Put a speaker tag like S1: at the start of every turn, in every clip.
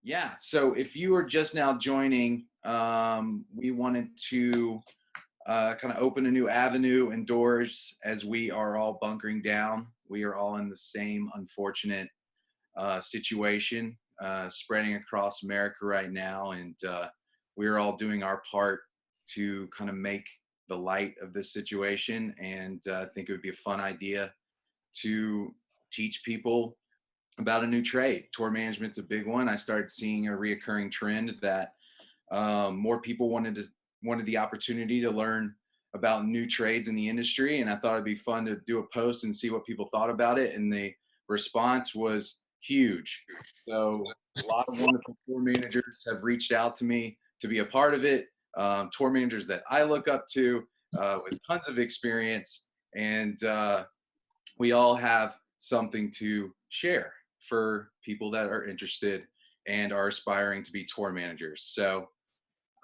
S1: Yeah, so if you are just now joining, we wanted to kind of open a new avenue and doors as we are all bunkering down. We are all in the same unfortunate situation spreading across America right now, and we're all doing our part to kind of make the light of this situation. And I think it would be a fun idea to teach people about a new trade. Tour management's a big one. I started seeing a reoccurring trend that more people wanted the opportunity to learn about new trades in the industry, and I thought it'd be fun to do a post and see what people thought about it. And the response was huge. So a lot of wonderful tour managers have reached out to me to be a part of it. Tour managers that I look up to with tons of experience, and we all have something to share for people that are interested and are aspiring to be tour managers. So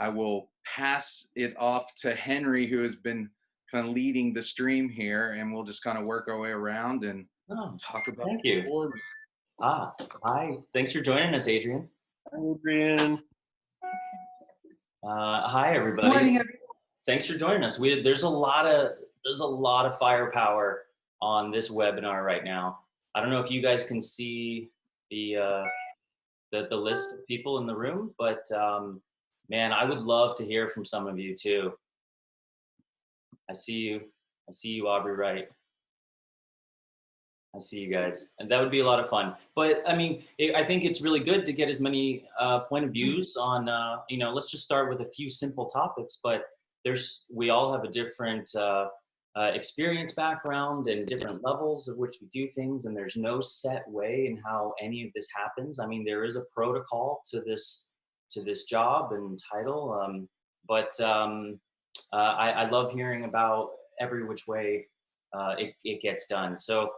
S1: I will pass it off to Henry, who has been kind of leading the stream here, and we'll just kind of work our way around and
S2: Oh,
S1: talk about
S2: thank you.
S1: tour.
S2: Hi. Thanks for joining us, Adrian.
S3: Adrianne.
S2: Hi, everybody.
S4: Morning, everyone.
S2: Thanks for joining us. There's a lot of firepower on this webinar right now. I don't know if you guys can see the list of people in the room, but man, I would love to hear from some of you too. I see you, Aubrey Wright. I see you guys, and that would be a lot of fun. But I mean, I think it's really good to get as many point of views on. Let's just start with a few simple topics. But we all have a different experience background and different levels of which we do things, and there's no set way in how any of this happens. I mean, there is a protocol to this job and title, but I love hearing about every which way it gets done. So.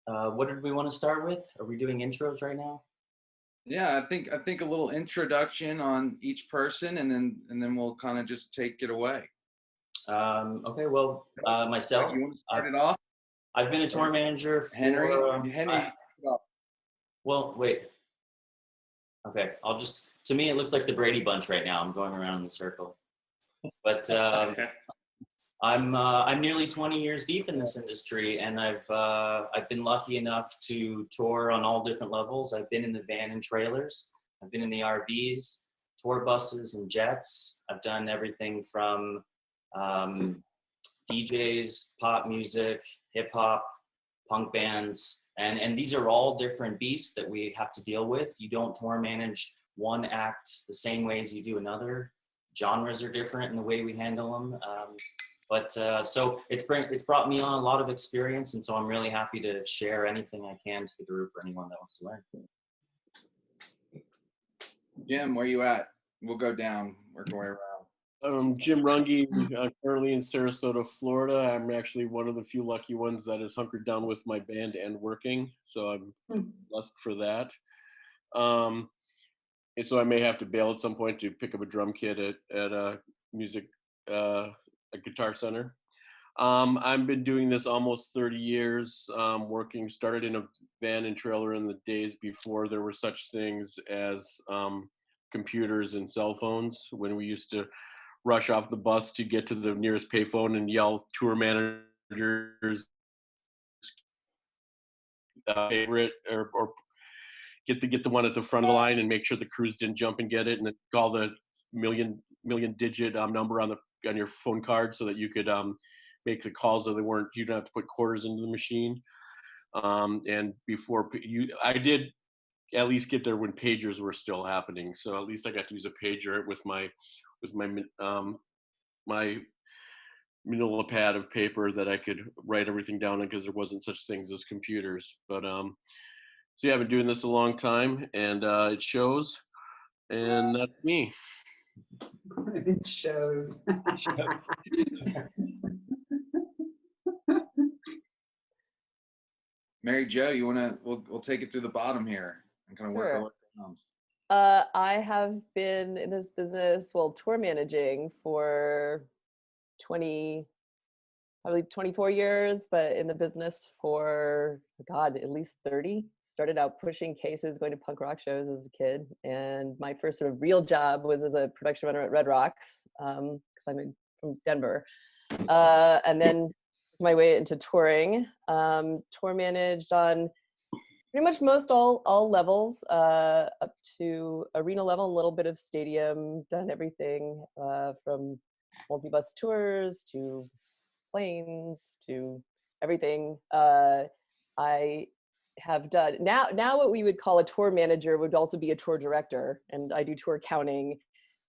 S2: What did we want to start with? Are we doing intros right now?
S1: Yeah, I think a little introduction on each person, and then we'll kind of just take it away.
S2: Okay. Well, myself.
S1: You want to start it off?
S2: I've been a tour manager for
S1: Henry.
S2: Well, wait. Okay, to me it looks like the Brady Bunch right now. I'm going around in the circle, but. I'm nearly 20 years deep in this industry, and I've been lucky enough to tour on all different levels. I've been in the van and trailers. I've been in the RVs, tour buses, and jets. I've done everything from DJs, pop music, hip hop, punk bands, and these are all different beasts that we have to deal with. You don't tour manage one act the same way as you do another. Genres are different in the way we handle them. So it's brought me on a lot of experience, and so I'm really happy to share anything I can to the group or anyone that wants to learn.
S1: Jim, where you at? We'll go down, work our way around.
S3: Jim Runge, currently in Sarasota, Florida. I'm actually one of the few lucky ones that is hunkered down with my band and working, so I'm blessed for that. And so I may have to bail at some point to pick up a drum kit at a guitar center. I've been doing this almost 30 years, started in a van and trailer in the days before there were such things as computers and cell phones, when we used to rush off the bus to get to the nearest payphone and yell tour managers favorite or get the one at the front of the line and make sure the crews didn't jump and get it, and then call the million digit number on your phone card so that you could make the calls, so you don't have to put quarters into the machine. And before I did at least get there when pagers were still happening, so at least I got to use a pager with my manila pad of paper that I could write everything down on, because there wasn't such things as computers. But so yeah, I've been doing this a long time, and it shows, and that's me.
S4: It shows.
S1: Mary Jo, we'll take it through the bottom here and kind of work our way around.
S5: I have been in this business, tour managing for 20 probably 24 years, but in the business for, God, at least 30. Started out pushing cases, going to punk rock shows as a kid. And my first sort of real job was as a production runner at Red Rocks, because from Denver. And then my way into touring, tour managed on pretty much most all levels, up to arena level, a little bit of stadium, done everything from multi-bus tours to planes to everything. I have done now what we would call a tour manager would also be a tour director, and I do tour counting.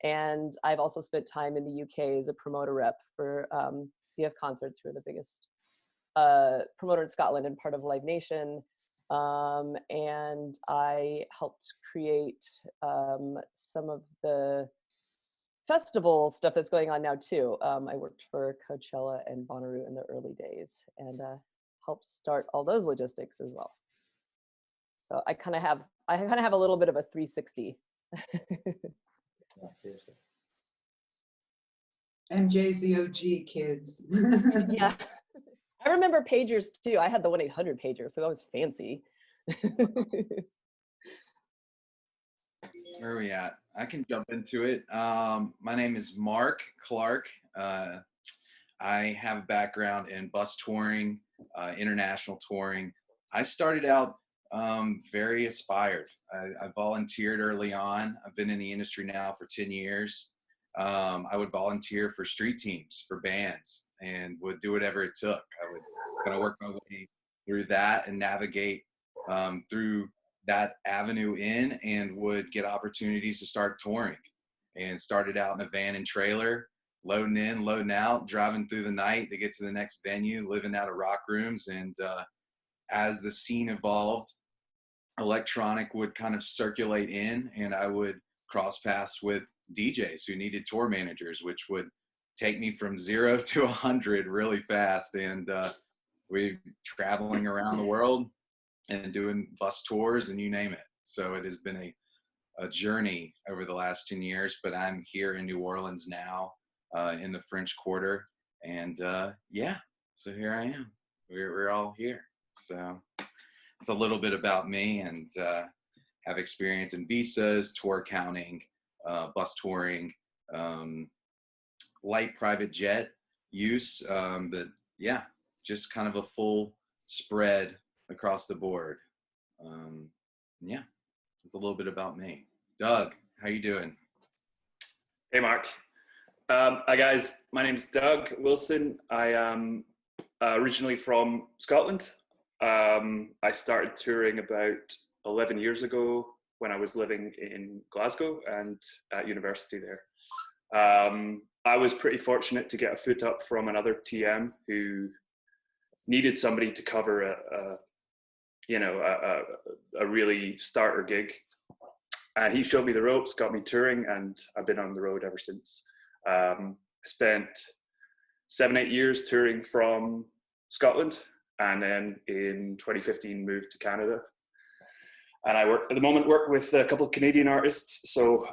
S5: And I've also spent time in the UK as a promoter rep for DF Concerts, who are the biggest promoter in Scotland and part of Live Nation. And I helped create some of the festival stuff that's going on now too. I worked for Coachella and Bonnaroo in the early days, and helped start all those logistics as well. So I kind of have a little bit of a 360.
S2: Yeah, seriously.
S4: MJ's the OG, kids.
S5: Yeah. I remember pagers too. I had the 1-800 pager, so that was fancy.
S1: Where are we at? I can jump into it. My name is Mark Clark. I have a background in bus touring, international touring. I started out very aspired. I volunteered early on. I've been in the industry now for 10 years. I would volunteer for street teams, for bands, and would do whatever it took. I would kind of work my way through that and navigate through that avenue in, and would get opportunities to start touring, and started out in a van and trailer, loading in, loading out, driving through the night to get to the next venue, living out of rock rooms. And as the scene evolved, electronic would kind of circulate in, and I would cross paths with DJs who needed tour managers, which would take me from 0 to 100 really fast. And we traveling around the world and doing bus tours and you name it. So it has been a journey over the last 10 years, but I'm here in New Orleans now, in the French Quarter. And yeah, so here I am. We're all here. So it's a little bit about me, and have experience in visas, tour counting, bus touring, light private jet use, but yeah, just kind of a full spread across the board. Yeah, it's a little bit about me. Doug, how you doing?
S6: Hey, Mark. Hi, guys. My name's Doug Wilson. I am originally from Scotland. I started touring about 11 years ago when I was living in Glasgow and at university there. I was pretty fortunate to get a foot up from another TM who needed somebody to cover a really starter gig. And he showed me the ropes, got me touring, and I've been on the road ever since. I spent 7-8 years touring from Scotland, and then in 2015 moved to Canada. And I work with a couple of Canadian artists, so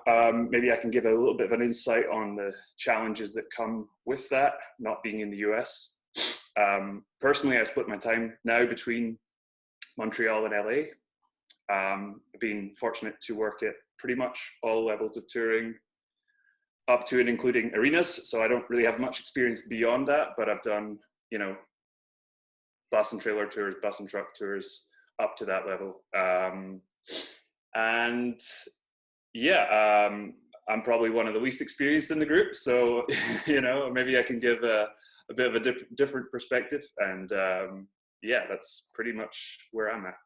S6: maybe I can give a little bit of an insight on the challenges that come with that, not being in the US. Personally, I split my time now between Montreal and LA. I've been fortunate to work at pretty much all levels of touring, up to and including arenas, so I don't really have much experience beyond that, but I've done, bus and trailer tours, bus and truck tours, up to that level. And yeah, I'm probably one of the least experienced in the group, so maybe I can give a bit of a different perspective. And yeah, that's pretty much where I'm at.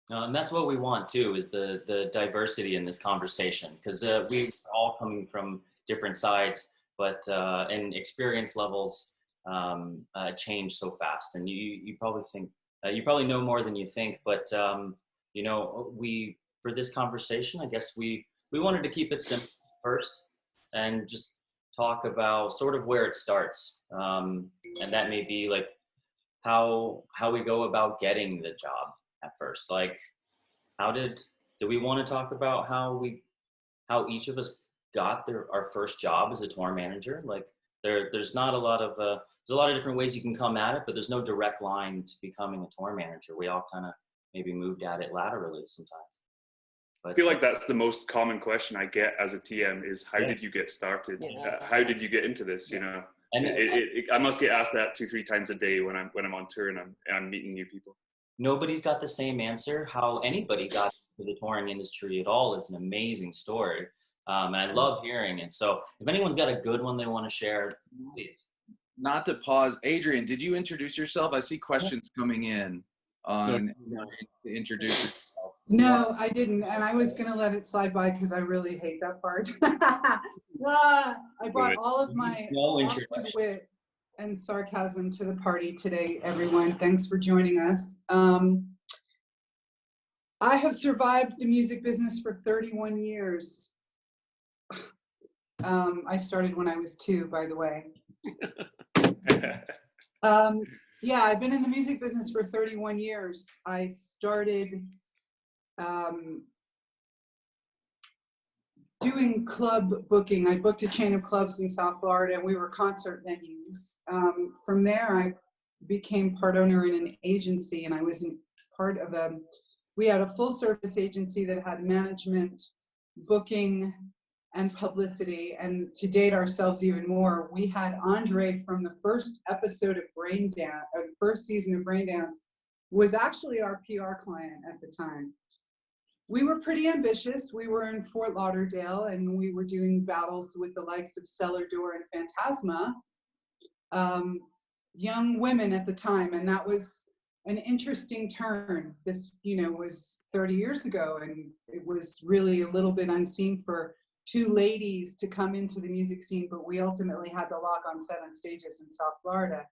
S2: And that's what we want too, is the diversity in this conversation, because we're all coming from different sides, but and experience levels change so fast. And you probably think you probably know more than you think, but for this conversation, I guess we wanted to keep it simple first and just talk about sort of where it starts, and that may be like how we go about getting the job at first. Like, do we want to talk about how each of us got our first job as a tour manager? Like, There's not a lot of there's a lot of different ways you can come at it, but there's no direct line to becoming a tour manager. We all kind of maybe moved at it laterally sometimes. But
S6: I feel like that's the most common question I get as a TM is how
S2: Yeah.
S6: did you get started?
S5: Yeah.
S6: How did you get into this? You know,
S2: and
S6: I must get asked that 2-3 times a day when I'm on tour and I'm meeting new people.
S2: nobody's got the same answer. How anybody got into the touring industry at all is an amazing story. And I love hearing it. So if anyone's got a good one they want to share, please.
S1: Not to pause, Adrianne, did you introduce yourself? I see questions coming in on to introduce yourself.
S4: No, I didn't, and I was gonna let it slide by because I really hate that part. I brought all of my
S2: No
S4: awkward
S2: introduction.
S4: wit and sarcasm to the party today, everyone. Thanks for joining us. I have survived the music business for 31 years. I started when I was 2, by the way. Yeah, I've been in the music business for 31 years. I started doing club booking. I booked a chain of clubs in South Florida, and we were concert venues. From there, I became part owner in an agency, and I was part of we had a full service agency that had management, booking, and publicity. And to date ourselves even more, we had Andre from the first episode of Braindance, or the first season of Braindance, was actually our PR client at the time. We were pretty ambitious. We were in Fort Lauderdale, and we were doing battles with the likes of Cellar Door and Phantasma, young women at the time, and that was an interesting turn. This, was 30 years ago, and it was really a little bit unseen for 2 ladies to come into the music scene, but we ultimately had the lock on 7 stages in South Florida.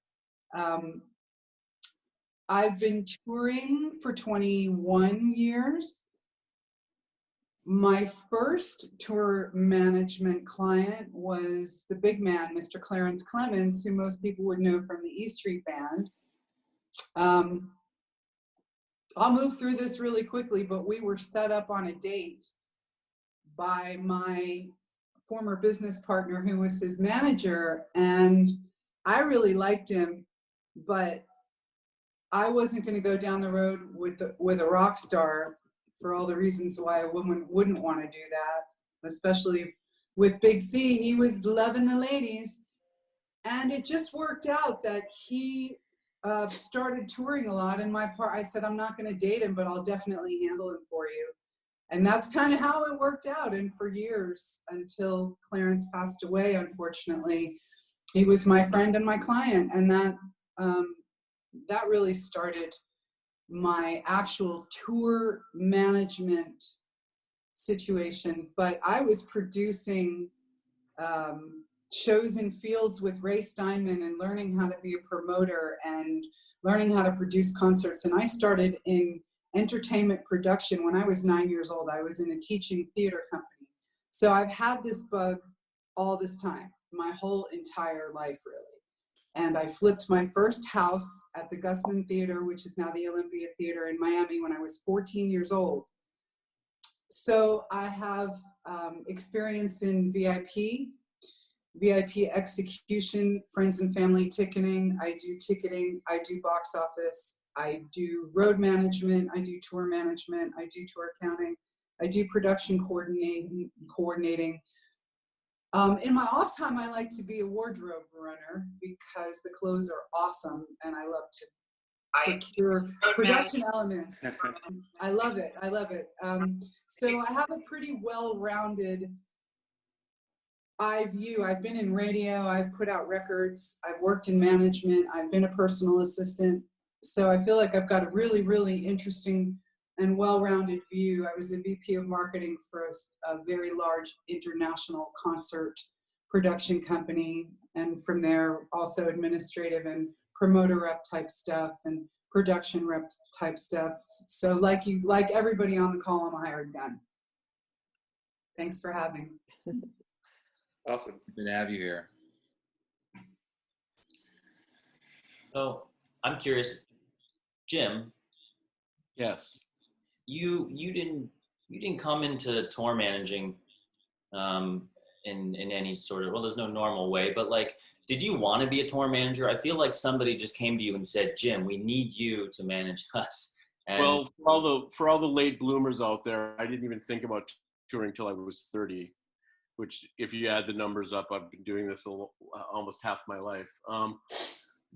S4: I've been touring for 21 years. My first tour management client was the big man, Mr. Clarence Clemens, who most people would know from the E Street Band. I'll move through this really quickly, but we were set up on a date by my former business partner, who was his manager, and I really liked him, but I wasn't going to go down the road with a rock star for all the reasons why a woman wouldn't want to do that, especially with Big C. He was loving the ladies, and it just worked out that he started touring a lot, and I said, I'm not going to date him, but I'll definitely handle him for you. And that's kind of how it worked out. And for years, until Clarence passed away, unfortunately, he was my friend and my client. And that really started my actual tour management situation. But I was producing shows in fields with Ray Steinman and learning how to be a promoter and learning how to produce concerts. And I started in entertainment production when I was 9 years old. I was in a teaching theater company. So I've had this bug all this time, my whole entire life, really. And I flipped my first house at the Gusman Theater, which is now the Olympia Theater in Miami, when I was 14 years old. So I have experience in VIP execution, friends and family ticketing. I do ticketing, I do box office, I do road management, I do tour management, I do tour accounting, I do production coordinating. In my off time, I like to be a wardrobe runner because the clothes are awesome and I love to procure production elements. I love it. So I have a pretty well-rounded eye view. I've been in radio, I've put out records, I've worked in management, I've been a personal assistant. So I feel like I've got a really, really interesting and well-rounded view. I was the VP of marketing for a very large international concert production company. And from there, also administrative and promoter rep type stuff and production rep type stuff. So like everybody on the call, I'm a hired gun. Thanks for having me.
S6: Awesome.
S1: Good to have you here.
S2: So I'm curious, Jim.
S3: Yes.
S2: You didn't come into tour managing in any sort of, well, there's no normal way, but like, did you want to be a tour manager? I feel like somebody just came to you and said, Jim, we need you to manage us. And
S3: Well, for all the late bloomers out there, I didn't even think about touring until I was 30, which if you add the numbers up, I've been doing this almost half my life.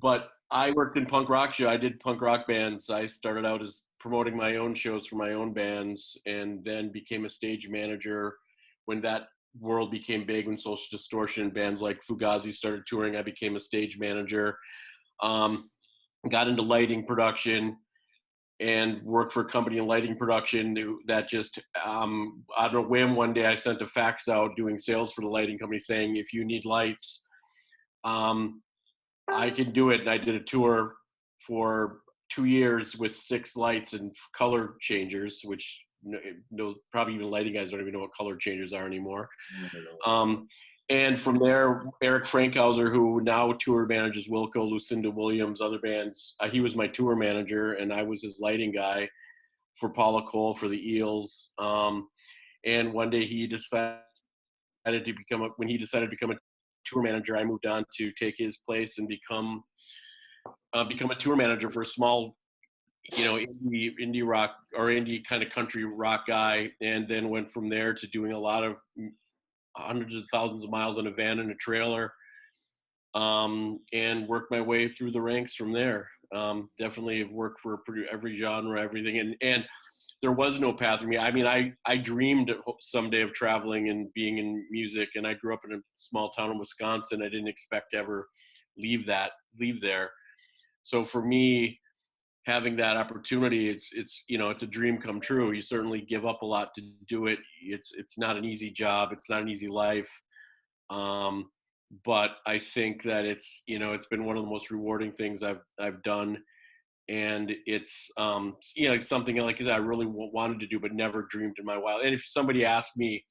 S3: But I worked in punk rock show. I did punk rock bands. I started out as promoting my own shows for my own bands, and then became a stage manager when that world became big, when Social Distortion, bands like Fugazi started touring. I became a stage manager, got into lighting production, and worked for a company in lighting production that just, on a whim, one day I sent a fax out doing sales for the lighting company saying, if you need lights, I can do it. And I did a tour for 2 years with 6 lights and color changers, which probably even lighting guys don't even know what color changers are anymore. And from there, Eric Frankhauser, who now tour manages Wilco, Lucinda Williams, other bands, he was my tour manager, and I was his lighting guy for Paula Cole, for the Eels. And one day he decided to become a tour manager, I moved on to take his place and become a tour manager for a small, indie rock or indie kind of country rock guy, and then went from there to doing a lot of hundreds of thousands of miles in a van and a trailer, and worked my way through the ranks from there. Definitely have worked for every genre, everything, and there was no path for me. I mean, I dreamed someday of traveling and being in music, and I grew up in a small town in Wisconsin. I didn't expect to ever leave there. So for me, having that opportunity, it's a dream come true. You certainly give up a lot to do it. It's not an easy job. It's not an easy life. But I think that it's been one of the most rewarding things I've done. And it's something like that I really wanted to do, but never dreamed in my wild. And if somebody asked me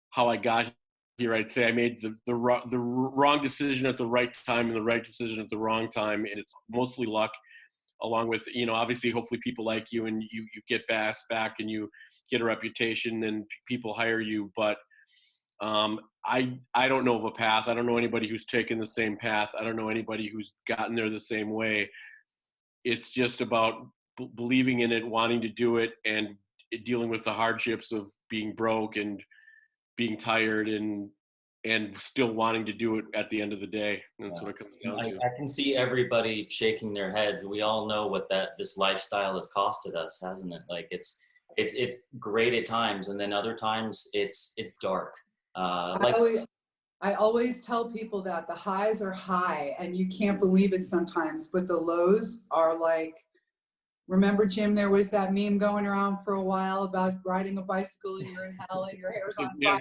S3: how I got here, I'd say I made the wrong decision at the right time and the right decision at the wrong time. And it's mostly luck, along with, obviously, hopefully people like you and you get back and you get a reputation and people hire you. But I don't know of a path. I don't know anybody who's taken the same path. I don't know anybody who's gotten there the same way. It's just about believing in it, wanting to do it, and dealing with the hardships of being broke and being tired and still wanting to do it at the end of the day. That's what it comes down to.
S2: I can see everybody shaking their heads. We all know what this lifestyle has costed us, hasn't it? Like it's great at times, and then other times it's dark.
S4: I always tell people that the highs are high and you can't believe it sometimes, but the lows are like, remember, Jim, there was that meme going around for a while about riding a bicycle and you're in hell and your hair's on fire.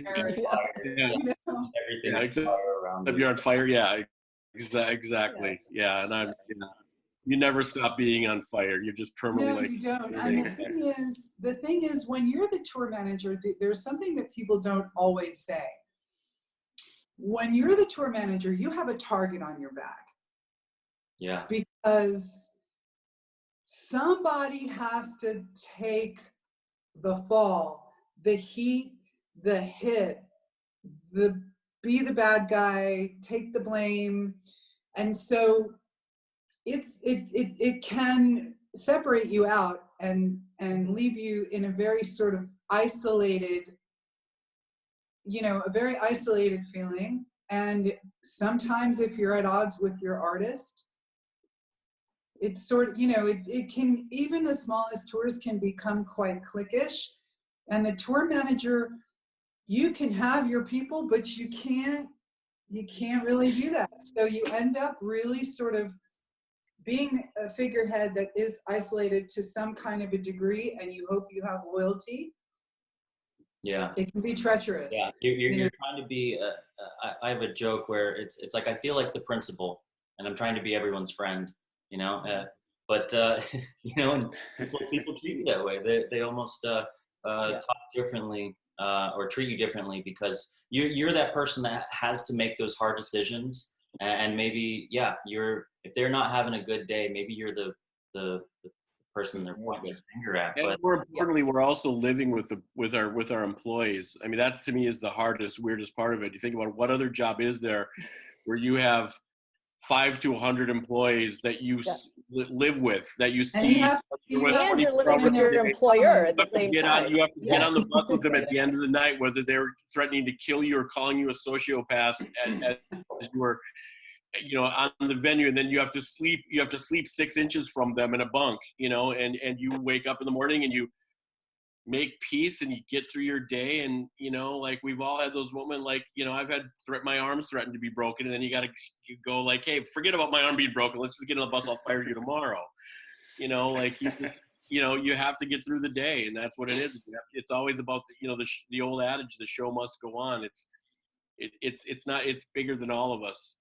S2: Everything's fire around
S3: you. You're on fire. Yeah, exactly. Yeah. And you never stop being on fire. You're just permanently.
S4: No, you don't. And the thing is, when you're the tour manager, there's something that people don't always say. When you're the tour manager, you have a target on your back.
S2: Yeah.
S4: Because somebody has to take the fall, the heat, the hit, be the bad guy, take the blame. And so it can separate you out and leave you in a very sort of isolated, a very isolated feeling. And sometimes if you're at odds with your artist, it's sort of, it can, even the smallest tours can become quite cliquish. And the tour manager, you can have your people, but you can't really do that. So you end up really sort of being a figurehead that is isolated to some kind of a degree, and you hope you have loyalty.
S2: Yeah,
S4: it can be treacherous.
S2: Yeah, you're trying to be. I have a joke where it's like I feel like the principal, and I'm trying to be everyone's friend. But and people treat you that way. They almost talk differently or treat you differently because you're that person that has to make those hard decisions. And maybe if they're not having a good day, maybe you're the person they're pointing their finger at.
S3: And
S2: But
S3: more importantly, we're also living with our employees. I mean, that's to me is the hardest, weirdest part of it. You think about what other job is there where you have 5 to 100 employees that you live with, that you see.
S4: have
S3: you're with
S5: And you're
S3: 24
S5: living with
S3: hours
S5: your
S3: a day.
S5: employer at the
S3: You have to
S5: same
S3: get
S5: time.
S3: you have to get on the bus with them at the end of the night, whether they're threatening to kill you or calling you a sociopath as you were, on the venue, and then you have to sleep 6 inches from them in a bunk, and you wake up in the morning and you make peace and you get through your day. And like we've all had those moments, like I've had my arms threatened to be broken, and then you go like, hey, forget about my arm being broken, let's just get on the bus, I'll fire you tomorrow. Like you just you have to get through the day, and that's what it is. It's always about the old adage, the show must go on. It's bigger than all of us.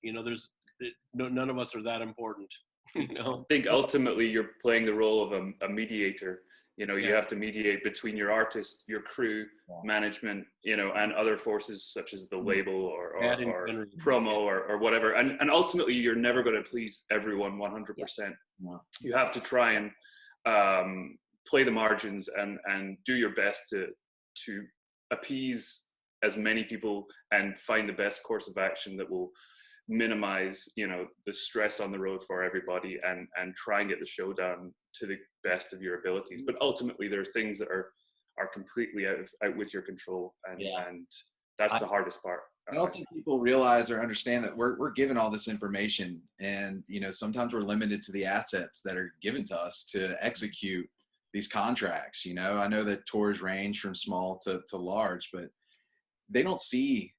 S3: None of us are that important.
S6: I think ultimately you're playing the role of a mediator. You have to mediate between your artist, your crew, management, and other forces such as the label or promo or whatever. And ultimately, you're never going to please everyone 100%.
S2: Yeah.
S6: You have to try and play the margins and do your best to appease as many people and find the best course of action that will minimize the stress on the road for everybody, and try and get the show done to the best of your abilities. But ultimately there's things that are completely out with your control, and that's the hardest part.
S1: I don't think people realize or understand that we're given all this information, and sometimes we're limited to the assets that are given to us to execute these contracts. I know that tours range from small to large, but they don't see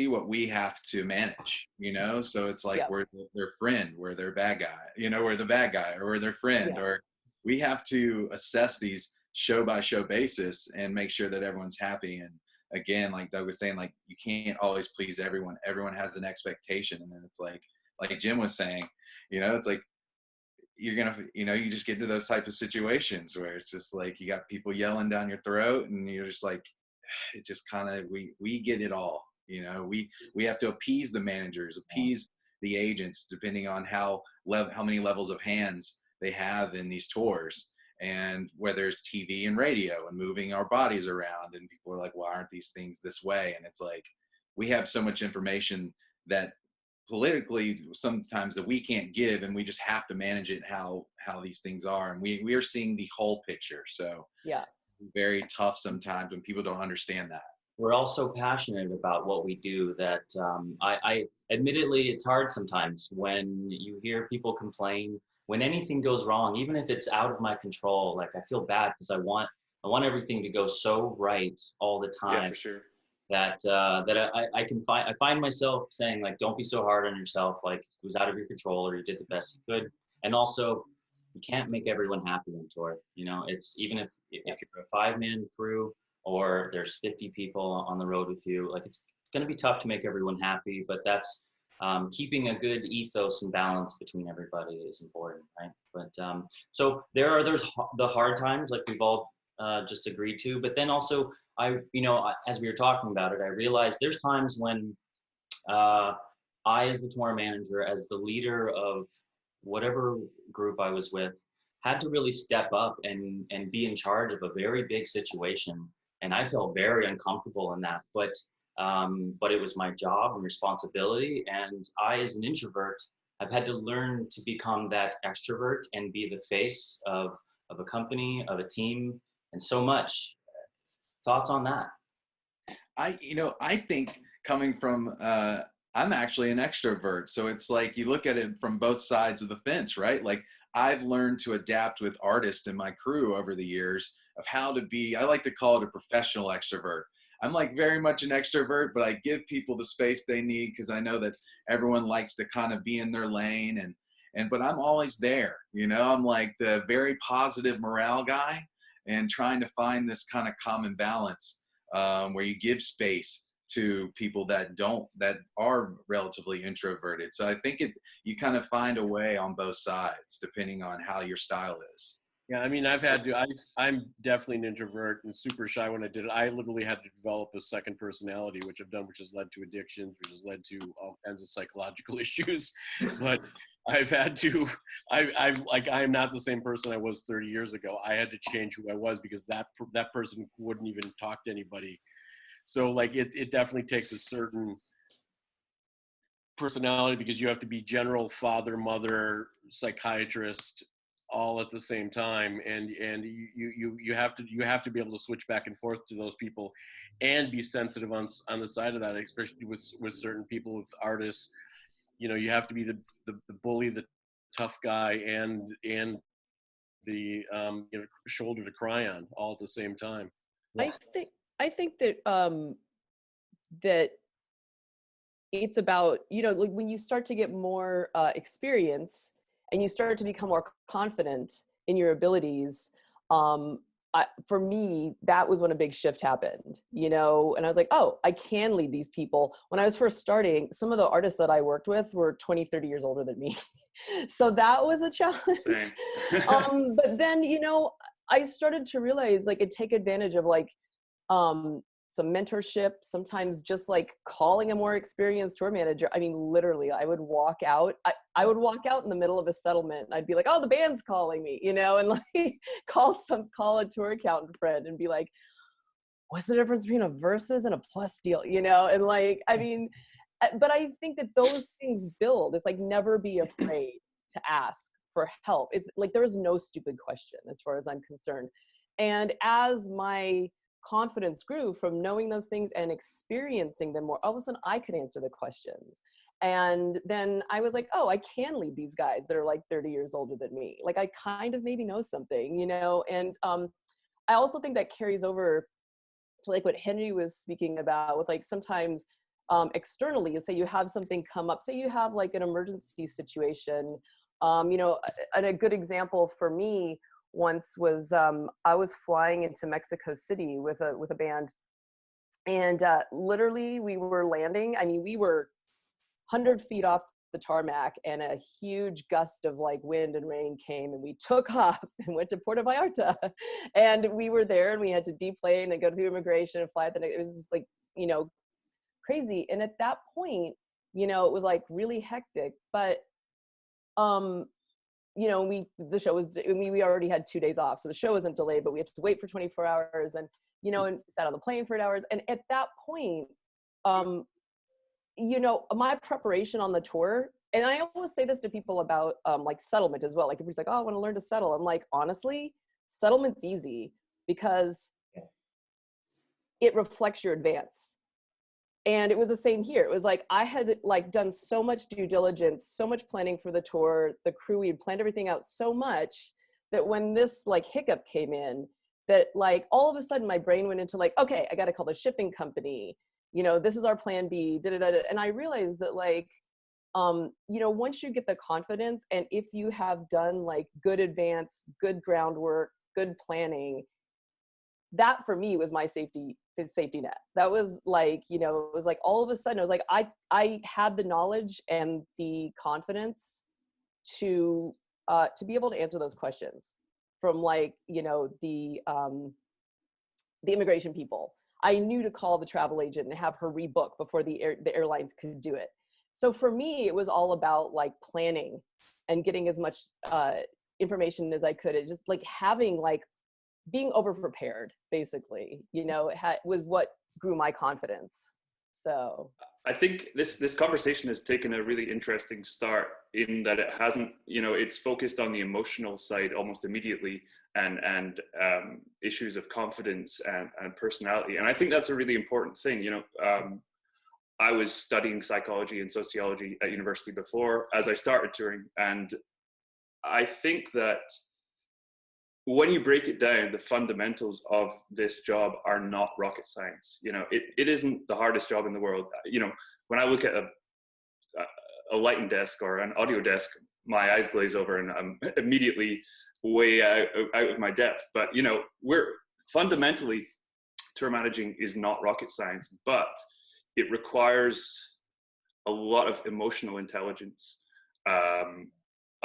S1: what we have to manage, so it's like we're their friend, we're their bad guy, we're the bad guy, or we're their friend, or we have to assess these show by show basis and make sure that everyone's happy. And again, like Doug was saying, like you can't always please everyone has an expectation, and then it's like Jim was saying, it's like you're gonna you just get into those type of situations where it's just like you got people yelling down your throat, and you're just like, it just kind of, we get it all. We have to appease the managers, appease the agents, depending on how many levels of hands they have in these tours, and whether it's TV and radio and moving our bodies around, and people are like, why aren't these things this way? And it's like we have so much information that politically sometimes that we can't give, and we just have to manage it how these things are, and we are seeing the whole picture. So very tough sometimes when people don't understand that.
S2: We're all so passionate about what we do that I admittedly, it's hard sometimes when you hear people complain when anything goes wrong, even if it's out of my control. Like I feel bad because I want everything to go so right all the time.
S6: Yeah, for sure.
S2: That I find myself saying, like, don't be so hard on yourself. Like, it was out of your control, or you did the best you could. And also, you can't make everyone happy on tour. It's even if you're a 5-man crew or there's 50 people on the road with you, like it's going to be tough to make everyone happy. But that's keeping a good ethos and balance between everybody is important, right? But so there's the hard times, like we've all just agreed to. But then also, as we were talking about it, I realized there's times when I, as the tour manager, as the leader of whatever group I was with, had to really step up and be in charge of a very big situation. And I felt very uncomfortable in that, but it was my job and responsibility. And I, as an introvert, I've had to learn to become that extrovert and be the face of a company, of a team, and so much. Thoughts on that?
S1: I think coming from, I'm actually an extrovert. So it's like you look at it from both sides of the fence, right? Like I've learned to adapt with artists in my crew over the years of how to be, I like to call it a professional extrovert. I'm like very much an extrovert, but I give people the space they need because I know that everyone likes to kind of be in their lane, but I'm always there, I'm like the very positive morale guy and trying to find this kind of common balance where you give space to people that are relatively introverted. So I think you kind of find a way on both sides depending on how your style is.
S3: Yeah, I mean, I've had to. I'm definitely an introvert and super shy when I did it. I literally had to develop a second personality, which I've done, which has led to addictions, which has led to all kinds of psychological issues. But I've had to. I've like I am not the same person I was 30 years ago. I had to change who I was because that person wouldn't even talk to anybody. So like it definitely takes a certain personality because you have to be general, father, mother, psychiatrist, all at the same time, and you have to be able to switch back and forth to those people, and be sensitive on the side of that, especially with certain people, with artists. You know, you have to be the bully, the tough guy, and the shoulder to cry on all at the same time.
S5: I think that that it's about, like when you start to get more experience and you start to become more confident in your abilities. For me, that was when a big shift happened, and I was like, oh, I can lead these people. When I was first starting, some of the artists that I worked with were 20, 30 years older than me. So that was a challenge.
S6: Same.
S5: But then, I started to realize like it take advantage of like some mentorship, sometimes just like calling a more experienced tour manager. I mean, literally, I would walk out. I would walk out in the middle of a settlement and I'd be like, oh, the band's calling me, and like call a tour accountant friend and be like, what's the difference between a versus and a plus deal, and like, I mean, but I think that those things build. It's like never be afraid to ask for help. It's like there is no stupid question as far as I'm concerned. And as my confidence grew from knowing those things and experiencing them more, all of a sudden I could answer the questions. And then I was like, oh, I can lead these guys that are like 30 years older than me. Like I kind of maybe know something, and I also think that carries over to like what Henry was speaking about with like sometimes externally, say you have something come up, say you have like an emergency situation, and a good example for me once was I was flying into Mexico City with a band, and literally we were landing. I mean, we were 100 feet off the tarmac, and a huge gust of like wind and rain came, and we took off and went to Puerto Vallarta, and we were there, and we had to deplane and go through immigration and fly. It was just like crazy. And at that point, it was like really hectic, but the show was, we already had 2 days off. So the show wasn't delayed, but we had to wait for 24 hours and, and sat on the plane for 8 hours. And at that point, my preparation on the tour, and I always say this to people about like settlement as well. Like everybody's like, oh, I want to learn to settle. I'm like, honestly, settlement's easy because it reflects your advance. And it was the same here. It was like, I had like done so much due diligence, so much planning for the tour, the crew, we had planned everything out so much that when this like hiccup came in, that like all of a sudden my brain went into like, okay, I got to call the shipping company. This is our plan B, and I realized that like, once you get the confidence, and if you have done like good advance, good groundwork, good planning, that for me was my safety net. That was like, it was like all of a sudden I was like, I had the knowledge and the confidence to be able to answer those questions from like, the immigration people. I knew to call the travel agent and have her rebook before the airlines could do it. So for me, it was all about like planning and getting as much information as I could. It just like having like being over prepared, basically, was what grew my confidence. So
S6: I think this conversation has taken a really interesting start in that it hasn't, it's focused on the emotional side almost immediately, and issues of confidence and personality. And I think that's a really important thing. I was studying psychology and sociology at university before as I started touring, and I think that when you break it down, the fundamentals of this job are not rocket science. It isn't the hardest job in the world. When I look at a lighting desk or an audio desk, my eyes glaze over and I'm immediately way out of my depth. But, we're fundamentally, tour managing is not rocket science, but it requires a lot of emotional intelligence, a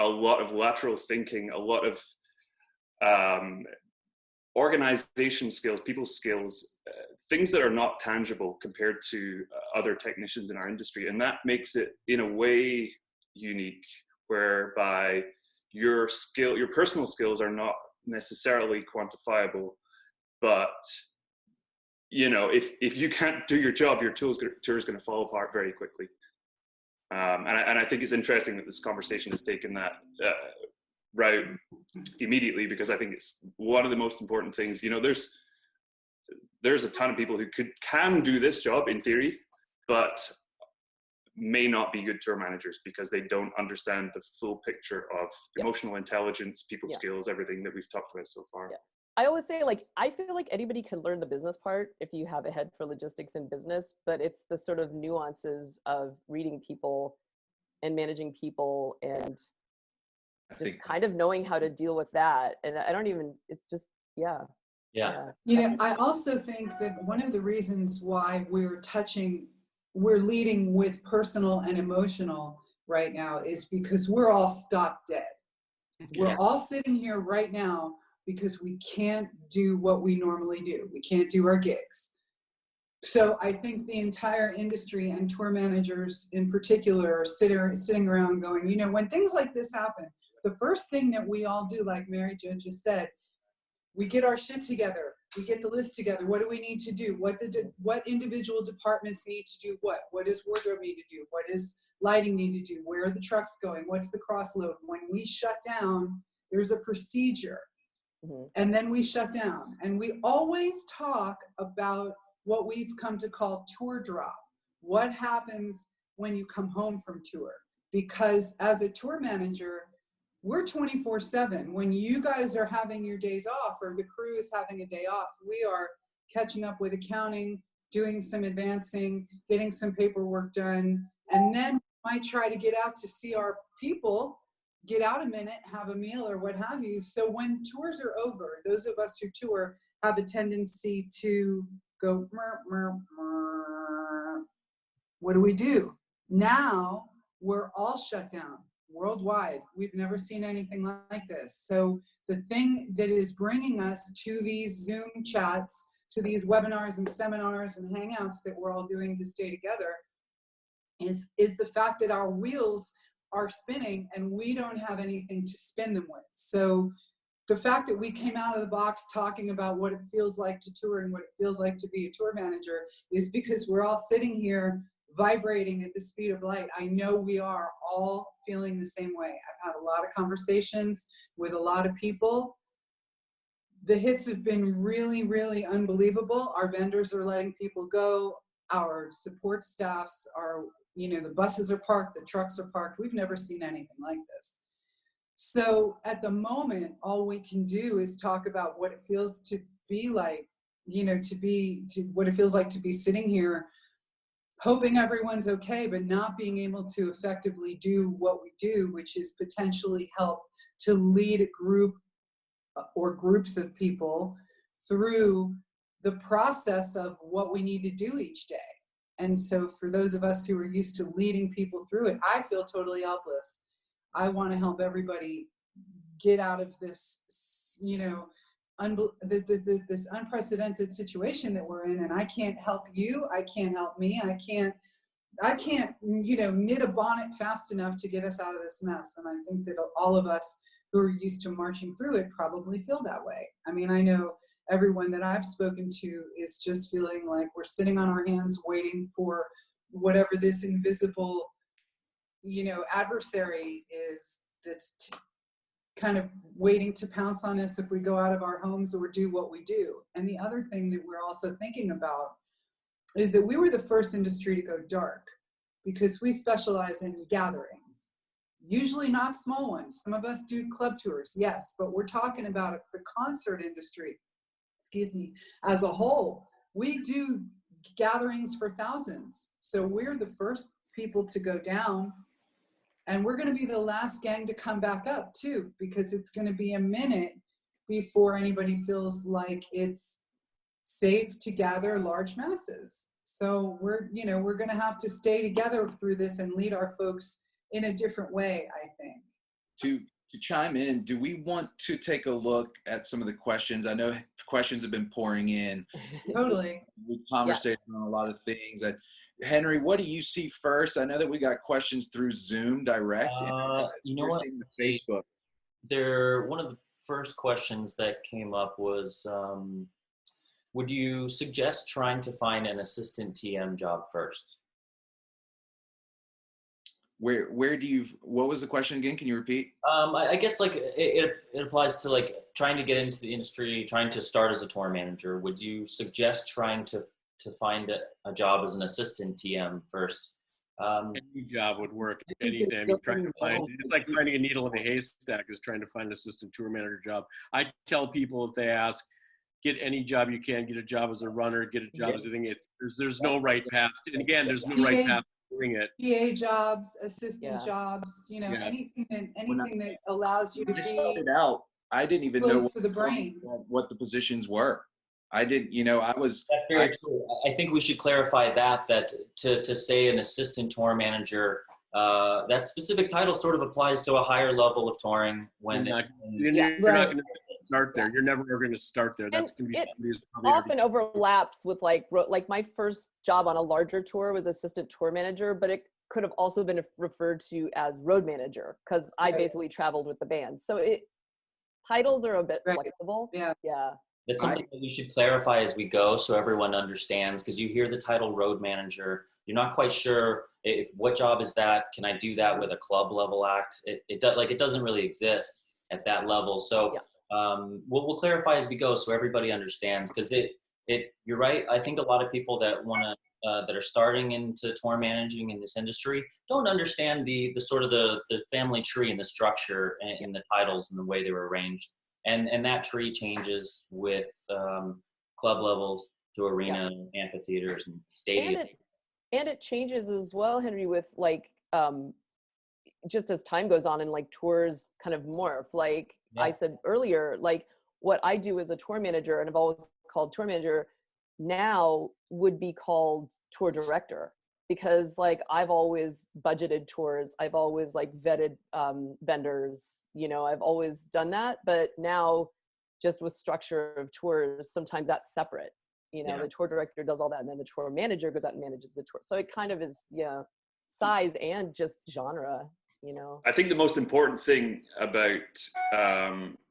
S6: lot of lateral thinking, a lot of organization skills, people skills, things that are not tangible compared to other technicians in our industry. And that makes it in a way unique, whereby your personal skills are not necessarily quantifiable, but if you can't do your job, your tour is going to fall apart very quickly. And I think it's interesting that this conversation has taken that route immediately, because I think it's one of the most important things. There's a ton of people who can do this job in theory, but may not be good tour managers because they don't understand the full picture of emotional intelligence, people skills, everything that we've talked about so far.
S5: Yeah. I always say, I feel like anybody can learn the business part if you have a head for logistics and business, but it's the sort of nuances of reading people and managing people and just kind of knowing how to deal with that. And it's just,
S2: Yeah.
S4: I also think that one of the reasons why we're leading with personal and emotional right now is because we're all stock dead. We're all sitting here right now because we can't do what we normally do. We can't do our gigs. So I think the entire industry and tour managers in particular are sitting around going, when things like this happen, the first thing that we all do, like Mary Jo just said, we get our shit together. We get the list together. What do we need to do? What individual departments need to do what? What does wardrobe need to do? What does lighting need to do? Where are the trucks going? What's the crossload? When we shut down, there's a procedure. Mm-hmm. And then we shut down. And we always talk about what we've come to call tour drop. What happens when you come home from tour? Because as a tour manager, we're 24/7. When you guys are having your days off or the crew is having a day off, we are catching up with accounting, doing some advancing, getting some paperwork done, and then we might try to get out to see our people, get out a minute, have a meal or what have you. So when tours are over, those of us who tour have a tendency to go, what do we do? Now we're all shut down worldwide. We've never seen anything like this. So the thing that is bringing us to these Zoom chats, to these webinars and seminars and hangouts that we're all doing to stay together is the fact that our wheels are spinning and we don't have anything to spin them with. So the fact that we came out of the box talking about what it feels like to tour and what it feels like to be a tour manager is because we're all sitting here vibrating at the speed of light. I know we are all feeling the same way. I've had a lot of conversations with a lot of people. The hits have been really, really unbelievable. Our vendors are letting people go. Our support staffs are, the buses are parked, the trucks are parked. We've never seen anything like this. So at the moment, all we can do is talk about what it feels to be like, what it feels like to be sitting here hoping everyone's okay, but not being able to effectively do what we do, which is potentially help to lead a group or groups of people through the process of what we need to do each day. And so for those of us who are used to leading people through it, I feel totally helpless. I want to help everybody get out of this, this unprecedented situation that we're in, and I can't help you. I can't help me. I can't, knit a bonnet fast enough to get us out of this mess. And I think that all of us who are used to marching through it probably feel that way. I mean, I know everyone that I've spoken to is just feeling like we're sitting on our hands waiting for whatever this invisible, adversary is that's kind of waiting to pounce on us if we go out of our homes or do what we do. And the other thing that we're also thinking about is that we were the first industry to go dark because we specialize in gatherings, usually not small ones. Some of us do club tours, yes, but we're talking about the concert industry, as a whole. We do gatherings for thousands. So we're the first people to go down. And we're going to be the last gang to come back up too, because it's going to be a minute before anybody feels like it's safe to gather large masses. So we're going to have to stay together through this and lead our folks in a different way, I think.
S1: to chime in, do we want to take a look at some of the questions? I know questions have been pouring in.
S4: Totally.
S1: We've conversated on a lot of things. Henry, what do you see first? I know that we got questions through Zoom direct.
S2: You know
S1: we're
S2: what?
S1: seeing the Facebook.
S2: One of the first questions that came up was, would you suggest trying to find an assistant TM job first?
S1: Where do you, what was the question again? Can you repeat?
S2: I guess like it applies to like trying to get into the industry, trying to start as a tour manager. Would you suggest trying to find a job as an assistant TM first?
S3: Any job would work. Anything. Trying to find, it's like finding a needle in a haystack is trying to find an assistant tour manager job. I tell people if they ask, get any job you can, get a job as a runner, get a job as a thing. There's no right path. And again, there's no right path to doing it.
S4: PA jobs, assistant jobs, you know, anything that allows you to be
S1: I didn't even
S4: close
S1: know
S4: to the brain.
S1: what the positions were. I didn't, you know,
S2: That's very true. I think we should clarify that to say an assistant tour manager, that specific title sort of applies to a higher level of touring. When
S3: you're not going to start there. You're never going to start there. That's going to be somebody who's probably
S5: often overlaps with like my first job on a larger tour was assistant tour manager, but it could have also been referred to as road manager because I basically traveled with the band. So titles are a bit flexible. Yeah.
S2: That's something that we should clarify as we go so everyone understands, because you hear the title road manager, you're not quite sure if what job is that, can I do that with a club level act? It doesn't really exist at that level. So we'll clarify as we go so everybody understands, because you're right. I think a lot of people that that are starting into tour managing in this industry don't understand the sort of the family tree and the structure and the titles and the way they were arranged. And that tree changes with club levels to arena, amphitheaters, and stadiums.
S5: And it changes as well, Henry, with like just as time goes on and like tours kind of morph. Like I said earlier, like what I do as a tour manager, and I've always called tour manager, now would be called tour director. Because like I've always budgeted tours, I've always like vetted vendors, you know, I've always done that. But now, just with structure of tours, sometimes that's separate. You know, the tour director does all that, and then the tour manager goes out and manages the tour. So it kind of is, size and just genre. You know,
S6: I think the most important thing about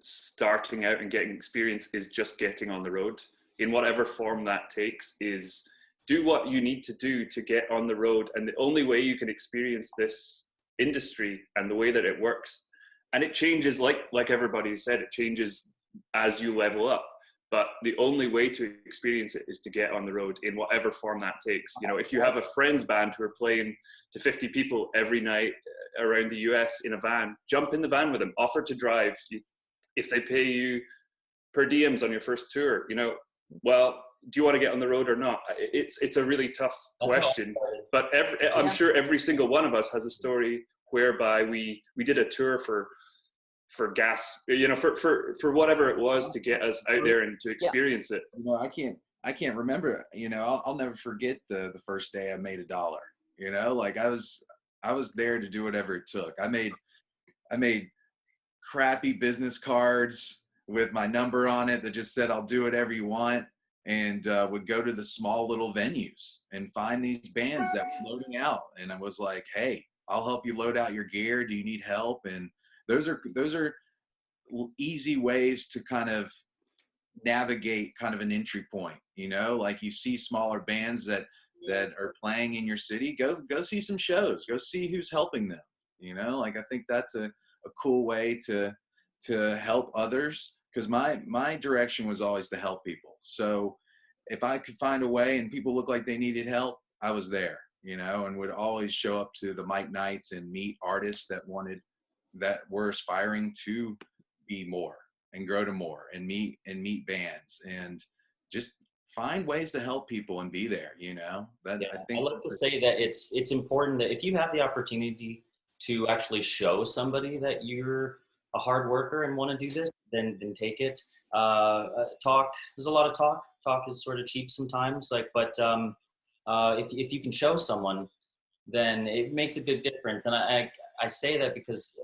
S6: starting out and getting experience is just getting on the road in whatever form that takes. Is do what you need to do to get on the road. And the only way you can experience this industry and the way that it works, and it changes like everybody said, it changes as you level up. But the only way to experience it is to get on the road in whatever form that takes. You know, if you have a friends band who are playing to 50 people every night around the US in a van, jump in the van with them, offer to drive. If they pay you per diems on your first tour, you know, well, do you want to get on the road or not? It's a really tough question, but I'm sure every single one of us has a story whereby we did a tour for gas, you know, for whatever it was to get us out there and to experience it.
S1: You know, I can't remember, you know, I'll never forget the first day I made $1, you know, like I was there to do whatever it took. I made crappy business cards with my number on it that just said, I'll do whatever you want. And would go to the small little venues and find these bands that were loading out. And I was like, hey, I'll help you load out your gear. Do you need help? And those are easy ways to kind of navigate kind of an entry point, you know, like you see smaller bands that are playing in your city, go see some shows, go see who's helping them, you know, like I think that's a cool way to help others. Because my direction was always to help people. So if I could find a way and people looked like they needed help, I was there, you know, and would always show up to the Mike Nights and meet artists that were aspiring to be more and grow to more and meet bands and just find ways to help people and be there, you know. I
S2: like to say that it's important that if you have the opportunity to actually show somebody that you're a hard worker and want to do this, then take it. There's a lot of talk is sort of cheap sometimes, but if you can show someone, then it makes a big difference. And I say that because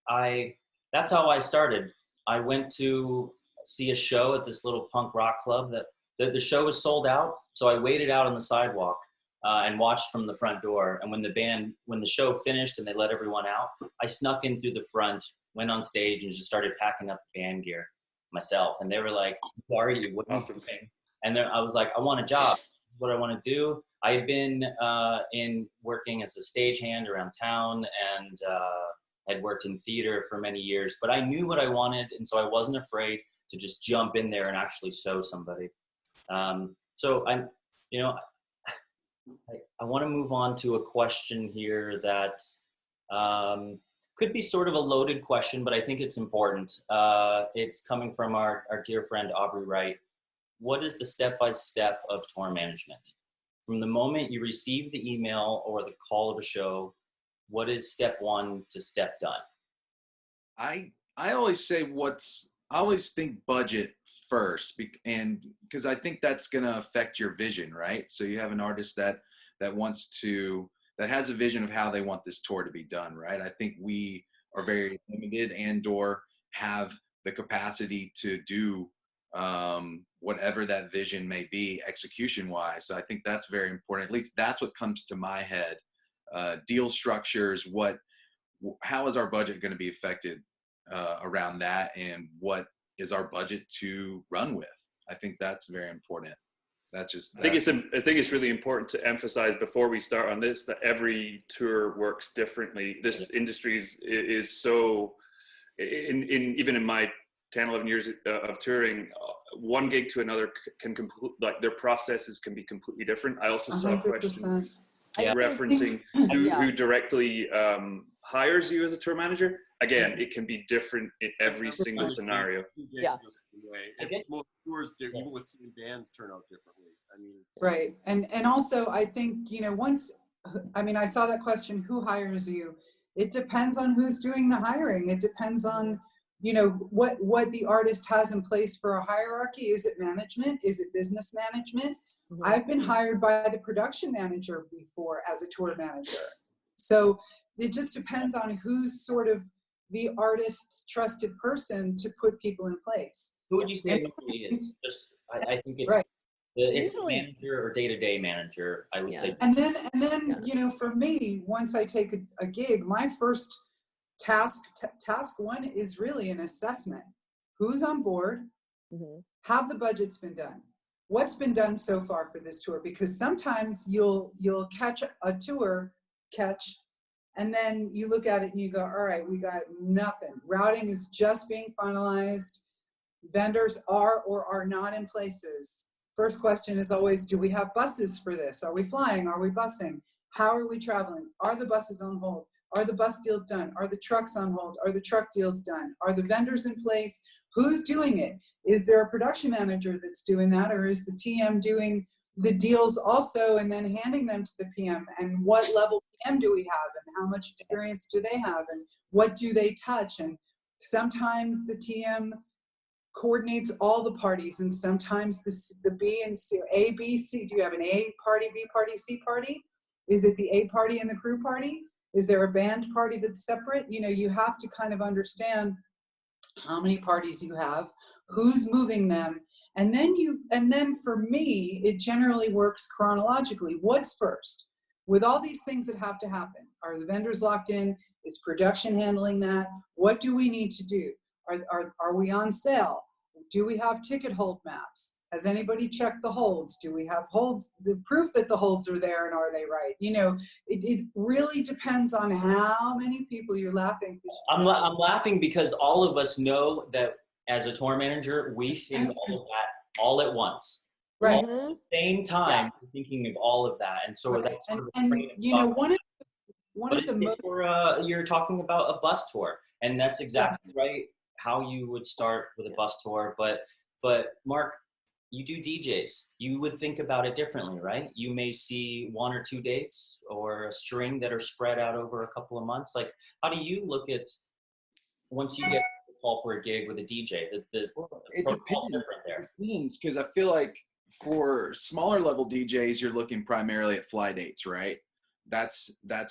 S2: I that's how I started. I went to see a show at this little punk rock club that the show was sold out. So I waited out on the sidewalk and watched from the front door. And when the show finished and they let everyone out, I snuck in through the front, went on stage and just started packing up band gear myself. And they were like, who are you? What are you doing? And then I was like, I want a job. What I want to do. I had been in working as a stagehand around town and had worked in theater for many years, but I knew what I wanted. And so I wasn't afraid to just jump in there and actually show somebody. So I'm, you know, I want to move on to a question here that could be sort of a loaded question, but I think it's important. It's coming from our dear friend, Aubrey Wright. What is the step-by-step of tour management? From the moment you receive the email or the call of a show, what is step one to step done?
S1: I always say I always think budget first, and because I think that's going to affect your vision, right? So you have an artist that has a vision of how they want this tour to be done, right? I think we are very limited and/or have the capacity to do whatever that vision may be execution-wise. So I think that's very important. At least that's what comes to my head. Deal structures, how is our budget going to be affected around that, and what is our budget to run with? I think that's very important. I think it's really important to emphasize before we start on this that every tour works differently. This industry is so, even in my 10, 11 years of touring, one gig to another can their processes can be completely different. I also saw a question referencing who directly hires you as a tour manager. Again, it can be different in every single scenario.
S3: Yeah. And most tours, even with same bands, turn out differently. I mean,
S4: right. And also, I think, I saw that question, who hires you? It depends on who's doing the hiring. It depends on, what the artist has in place for a hierarchy. Is it management? Is it business management? Mm-hmm. I've been hired by the production manager before as a tour manager. So it just depends on who's sort of the artist's trusted person to put people in place.
S2: Who would you say it is? Just, I think it's right. It's the manager or day-to-day manager, I would say.
S4: And then for me, once I take a gig, my first task one is really an assessment. Who's on board? Mm-hmm. Have the budgets been done? What's been done so far for this tour? Because sometimes you'll catch a tour and then you look at it and you go, all right, we got nothing. Routing is just being finalized. Vendors are or are not in places. First question is always, do we have buses for this? Are we flying? Are we busing? How are we traveling? Are the buses on hold? Are the bus deals done? Are the trucks on hold? Are the truck deals done? Are the vendors in place? Who's doing it? Is there a production manager that's doing that? Or is the TM doing the deals also and then handing them to the PM? And what level PM do we have? And how much experience do they have? And what do they touch? And sometimes the TM coordinates all the parties, and sometimes the B and C, A, B, C. Do you have an A party, B party, C party? Is it the A party and the crew party? Is there a band party that's separate? You have to kind of understand how many parties you have, who's moving them. And then for me, it generally works chronologically. What's first? With all these things that have to happen, are the vendors locked in? Is production handling that? What do we need to do? Are we on sale? Do we have ticket hold maps? Has anybody checked the holds? Do we have holds, the proof that the holds are there, and are they right? It really depends on how many people you're laughing.
S2: I'm laughing because all of us know that as a tour manager, we think all of that all at once.
S4: Right.
S2: All at the same time, thinking of all of that. And so that's sort of one of the most... You're talking about a bus tour, and that's exactly right, how you would start with a bus tour. But Mark, you do DJs. You would think about it differently, right? You may see 1 or 2 dates or a string that are spread out over a couple of months. Like, how do you look at once you get a call for a gig with a DJ? It
S1: depends, because I feel like for smaller level DJs, you're looking primarily at fly dates, right? That's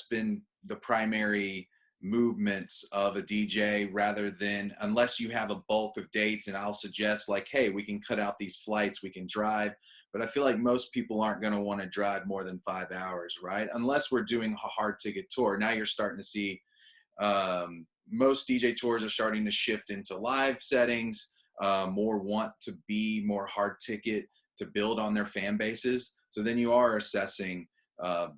S1: been the primary movements of a DJ rather than, unless you have a bulk of dates, and I'll suggest like, hey, we can cut out these flights, we can drive. But I feel like most people aren't going to want to drive more than 5 hours, right? Unless we're doing a hard ticket tour. Now you're starting to see most DJ tours are starting to shift into live settings, more want to be more hard ticket to build on their fan bases. So then you are assessing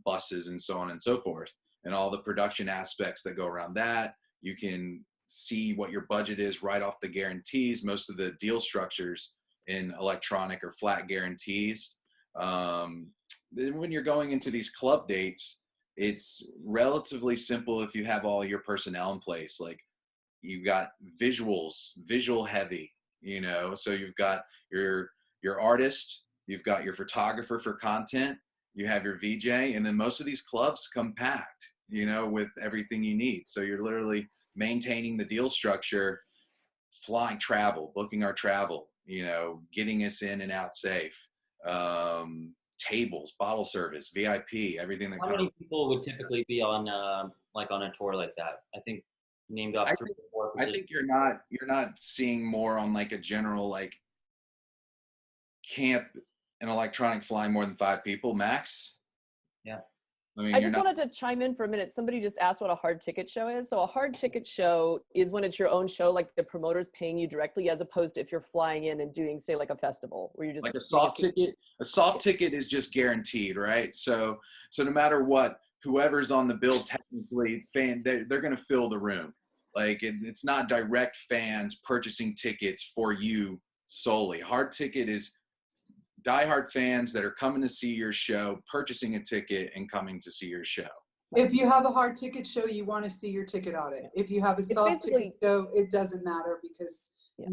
S1: buses and so on and so forth, and all the production aspects that go around that. You can see what your budget is right off the guarantees. Most of the deal structures in electronic or flat guarantees. Then when you're going into these club dates, it's relatively simple if you have all your personnel in place. Like you've got visual heavy, you know, so you've got your artist, you've got your photographer for content, you have your VJ, and then most of these clubs come packed, you know, with everything you need. So you're literally maintaining the deal structure, flying travel, booking our travel, you know, getting us in and out safe, tables, bottle service, VIP, everything that
S2: How
S1: comes.
S2: many people would typically be on like on a tour like that? I think you named off 3 or 4
S1: I
S2: positions.
S1: think you're not seeing more on like a general like camp and electronic flying more than 5 people max.
S2: Yeah.
S1: I mean,
S5: I
S1: you're
S5: just
S1: not,
S5: wanted to chime in for a minute. Somebody just asked what a hard ticket show is. So a hard ticket show is when it's your own show, like the promoter's paying you directly, as opposed to if you're flying in and doing, say, like a festival where you're just
S1: like a soft ticket. A soft ticket is just guaranteed, right? So no matter what, whoever's on the bill, technically, they're going to fill the room. Like it's not direct fans purchasing tickets for you solely. Hard ticket is diehard fans that are coming to see your show, purchasing a ticket and coming to see your show.
S4: If you have a hard ticket show, you want to see your ticket audit. If you have a soft ticket show, it doesn't matter because,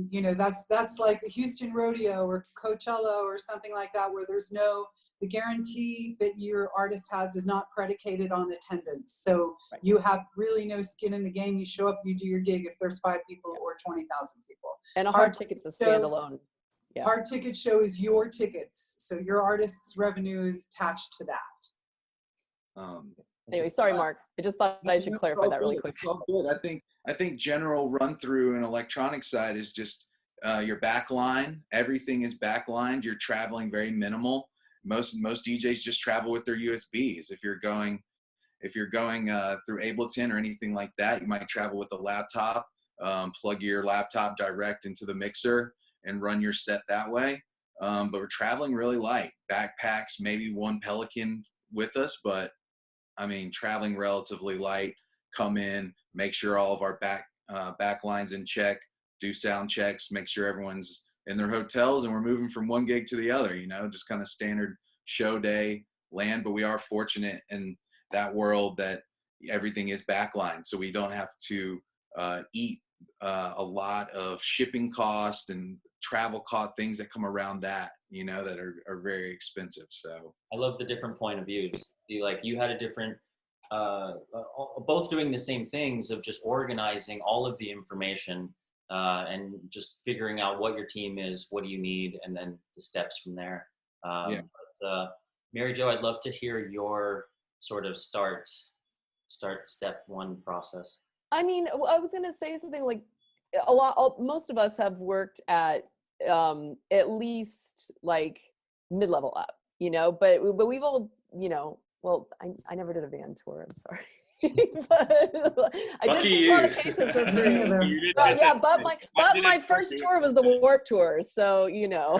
S4: you know, that's like the Houston Rodeo or Coachella or something like that, where there's the guarantee that your artist has is not predicated on attendance. So you have really no skin in the game. You show up, you do your gig if there's 5 people or 20,000 people.
S5: And a hard ticket's a standalone. Yeah.
S4: Hard ticket show is your tickets. So your artist's revenue is attached to that.
S5: Anyway, sorry, Mark. I just thought I should clarify that really quick.
S1: It's all good. I think general run through an electronic side is just your backline. Everything is backlined. You're traveling very minimal. Most DJs just travel with their USBs. If you're going through Ableton or anything like that, you might travel with a laptop. Plug your laptop direct into the mixer and run your set that way. But we're traveling really light. Backpacks, maybe 1 Pelican with us, but I mean, traveling relatively light. Come in, make sure all of our backlines in check, do sound checks, make sure everyone's in their hotels, and we're moving from one gig to the other, you know, just kind of standard show day land. But we are fortunate in that world that everything is backlined, so we don't have to eat a lot of shipping costs and travel cost, things that come around that, you know, that are very expensive. So
S2: I love the different point of views. You had a different, both doing the same things of just organizing all of the information and just figuring out what your team is, what do you need, and then the steps from there. But Mary Jo, I'd love to hear your sort of start step 1 process. I
S5: mean, I was going to say something like most of us have worked at least like mid-level up, you know, but we've all, you know, well, I never did a van tour, I'm sorry. But I did a lot of cases for free. But my first tour was the Warped Tour, so you know.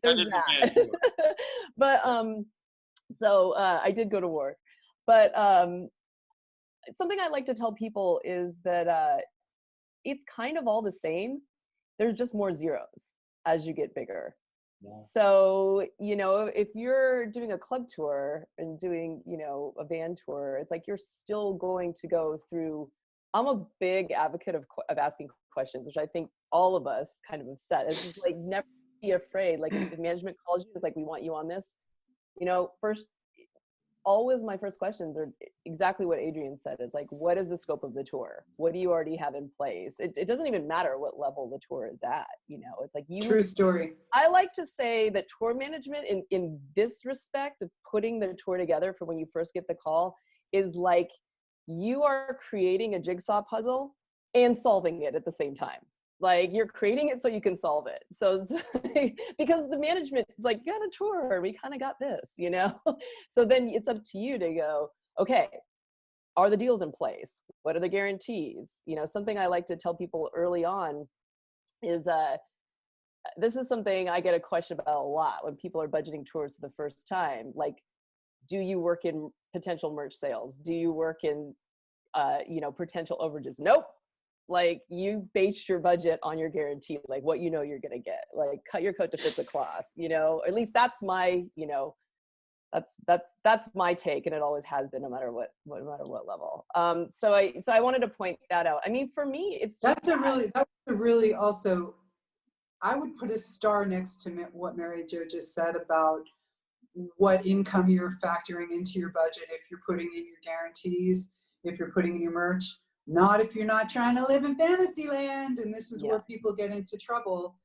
S5: There's that. But so I did go to war. But something I like to tell people is that it's kind of all the same. There's just more zeros as you get bigger. Yeah. So, you know, if you're doing a club tour and doing, you know, a van tour, it's like you're still going to go through. I'm a big advocate of asking questions, which I think all of us kind of have said. It's just like, never be afraid. Like if management calls you, it's like, we want you on this. You know, always my first questions are exactly what Adrianne said. Is like, what is the scope of the tour? What do you already have in place? It doesn't even matter what level the tour is at. You know, it's like
S4: True story.
S5: I like to say that tour management in this respect of putting the tour together for when you first get the call is like you are creating a jigsaw puzzle and solving it at the same time. Like, you're creating it so you can solve it. So because the management is like, you got a tour, we kind of got this, you know? So then it's up to you to go, okay, are the deals in place? What are the guarantees? You know, something I like to tell people early on is, this is something I get a question about a lot when people are budgeting tours for the first time. Like, do you work in potential merch sales? Do you work in, you know, potential overages? Nope. Like, you base your budget on your guarantee, like what you know you're gonna get. Like, cut your coat to fit the cloth, you know. At least that's my, you know, that's my take, and it always has been, no matter what level. So I wanted to point that out. I mean, for me, it's just
S4: That's a really also, I would put a star next to what Mary Jo just said about what income you're factoring into your budget, if you're putting in your guarantees, if you're putting in your merch. Not if you're not trying to live in fantasy land, and this is where people get into trouble.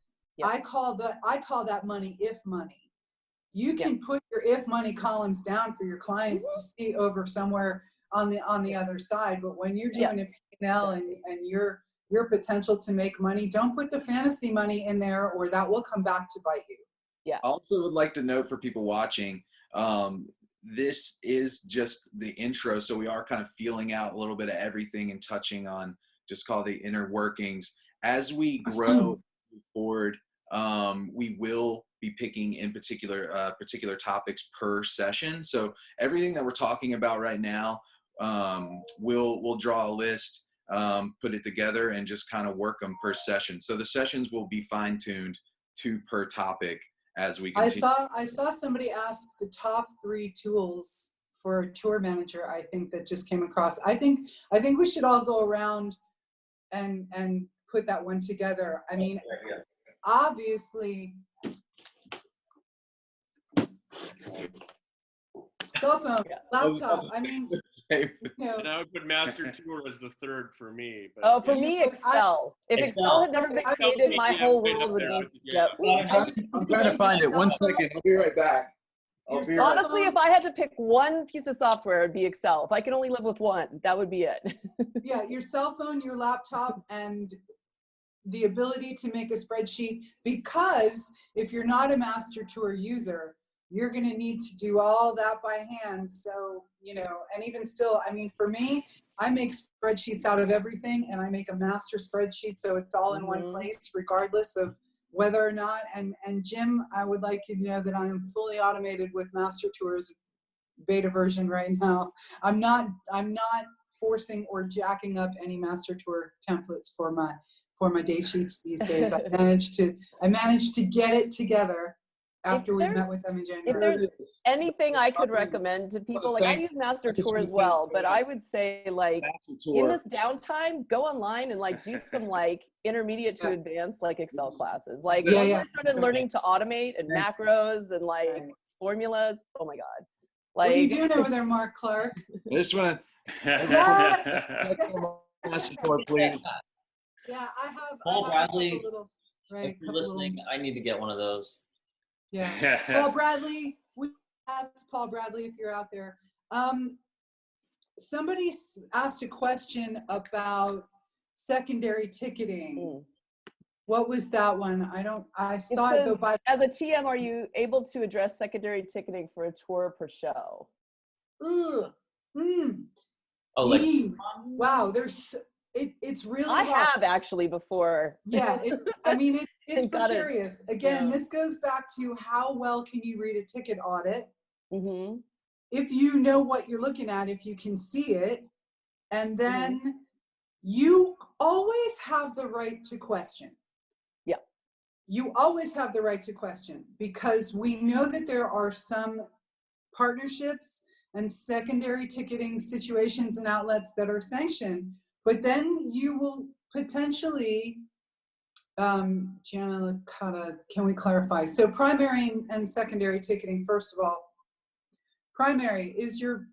S4: I call that money if money. You can put your if money columns down for your clients to see over somewhere on the other side, but when you're doing a P&L and your potential to make money, don't put the fantasy money in there, or that will come back to bite you.
S1: I also would like to note for people watching, this is just the intro, so we are kind of feeling out a little bit of everything and touching on just call the inner workings. As we grow forward, we will be picking in particular topics per session. So everything that we're talking about right now, we'll draw a list, put it together, and just kind of work them per session. So the sessions will be fine-tuned to per topic as we continue.
S4: I saw somebody ask the top 3 tools for a tour manager, I think, that just came across. I think we should all go around and put that one together. I mean, obviously, cell phone, laptop. I mean, you know,
S3: And I would put Master Tour as the third for me. But
S5: oh, for me, Excel. If Excel had never been created, my whole world would be.
S1: I'm trying to find it. 1 second. I'll be right back.
S5: Honestly, if I had to pick one piece of software, it'd be Excel. If I could only live with one, that would be it.
S4: Yeah, your cell phone, your laptop, and the ability to make a spreadsheet, because if you're not a Master Tour user, you're going to need to do all that by hand. So, you know, and even still, I mean, for me, I make spreadsheets out of everything, and I make a master spreadsheet so it's all in one place, regardless of whether or not. And Jim, I would like you to know that I am fully automated with Master Tours beta version right now. I'm not forcing or jacking up any Master Tour templates for my day sheets these days. I managed to get it together after we met with them in January.
S5: If there's anything I could recommend to people, like I use Master Tour as well, but I would say, like, in this downtime, go online and like do some like intermediate to advanced like Excel classes. Like once I started learning to automate and macros and like formulas, oh my God. Like,
S4: what are you doing over there, Mark Clark?
S1: I just want
S4: Yes!
S1: Master Tour, please.
S4: Yeah, I have.
S2: Paul Bradley,
S4: right,
S2: if you're listening, I need to get one of those.
S4: Yeah, Paul Bradley. That's Paul Bradley. If you're out there, somebody asked a question about secondary ticketing. What was that one? I saw it go by.
S5: As a TM, are you able to address secondary ticketing for a tour per show?
S4: Oh,
S2: like
S4: wow. It's really
S5: I
S4: hard.
S5: have actually before.
S4: Yeah, I mean, it's
S5: Got it.
S4: precarious. Again, this goes back to how well can you read a ticket audit?
S5: Mm-hmm.
S4: If you know what you're looking at, if you can see it, and then you always have the right to question.
S5: Yeah.
S4: You always have the right to question, because we know that there are some partnerships and secondary ticketing situations and outlets that are sanctioned, but then you will potentially, Gianna Licata, can we clarify? So primary and secondary ticketing, first of all, primary is your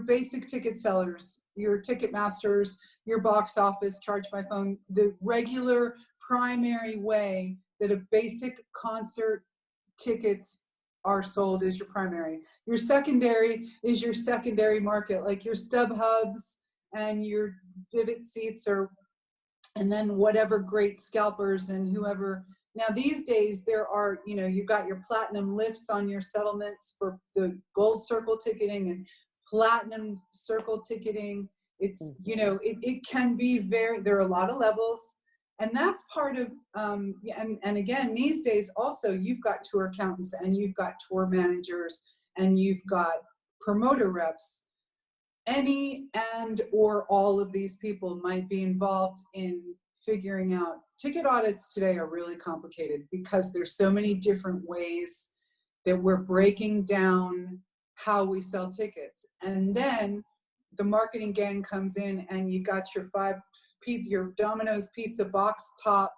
S4: basic ticket sellers, your ticket masters, your box office, charge by phone, the regular primary way that a basic concert tickets are sold is your primary. Your secondary is your secondary market, like your StubHubs and your Vivid seats and then whatever great scalpers and whoever. Now these days there are, you've got your platinum lifts on your settlements for the gold circle ticketing and platinum circle ticketing. It's, it can be there are a lot of levels, and that's part of, and again, these days also you've got tour accountants and you've got tour managers and you've got promoter reps. Any or all of these people might be involved in figuring out. Ticket audits today are really complicated because there's so many different ways that we're breaking down how we sell tickets. And then the marketing gang comes in and you got your Domino's pizza box top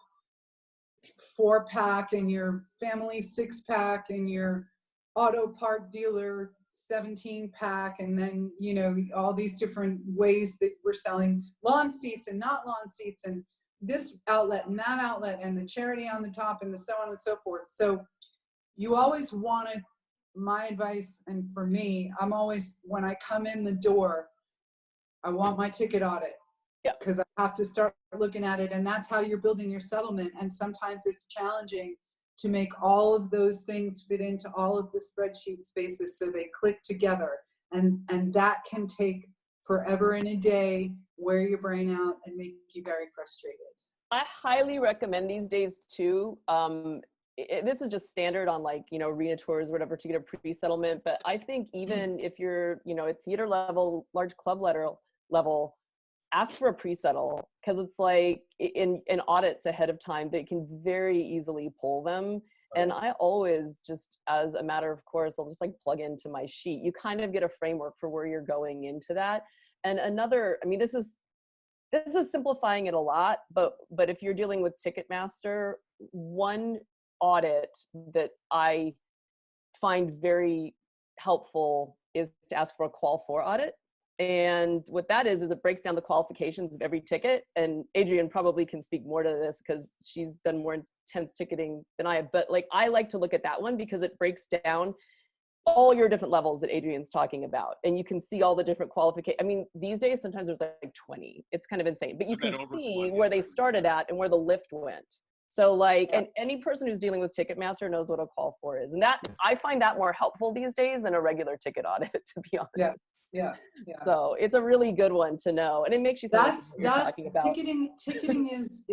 S4: 4-pack and your family 6-pack and your auto part dealer 17-pack, and then all these different ways that we're selling lawn seats and not lawn seats, and this outlet and that outlet, and the charity on the top, and so on and so forth. So you always wanted, my advice, and for me, I'm always, when I come in the door, I want my ticket audit, because I have to start looking at it, and that's how you're building your settlement. And sometimes it's challenging to make all of those things fit into all of the spreadsheet spaces so they click together. And that can take forever and a day, wear your brain out, and make you very frustrated.
S5: I highly recommend these days too. This is just standard on arena tours or whatever to get a pre-settlement. But I think even if you're, at theater level, large club level, ask for a pre-settle, because it's in audits ahead of time, they can very easily pull them. And I always just, as a matter of course, I'll just plug into my sheet. You kind of get a framework for where you're going into that. And another, this is simplifying it a lot, but if you're dealing with Ticketmaster, one audit that I find very helpful is to ask for a qual 4 audit. And what that is it breaks down the qualifications of every ticket. And Adrianne probably can speak more to this because she's done more intense ticketing than I have. But I like to look at that one because it breaks down all your different levels that Adrianne's talking about. And you can see all the different qualifications. These days, sometimes there's 20. It's kind of insane. But you can see where they started at and where the lift went. So and any person who's dealing with Ticketmaster knows what a qual 4 is. And that, I find that more helpful these days than a regular ticket audit, to be honest.
S4: Yeah.
S5: So it's a really good one to know, and it makes you think what you're talking about.
S4: Ticketing is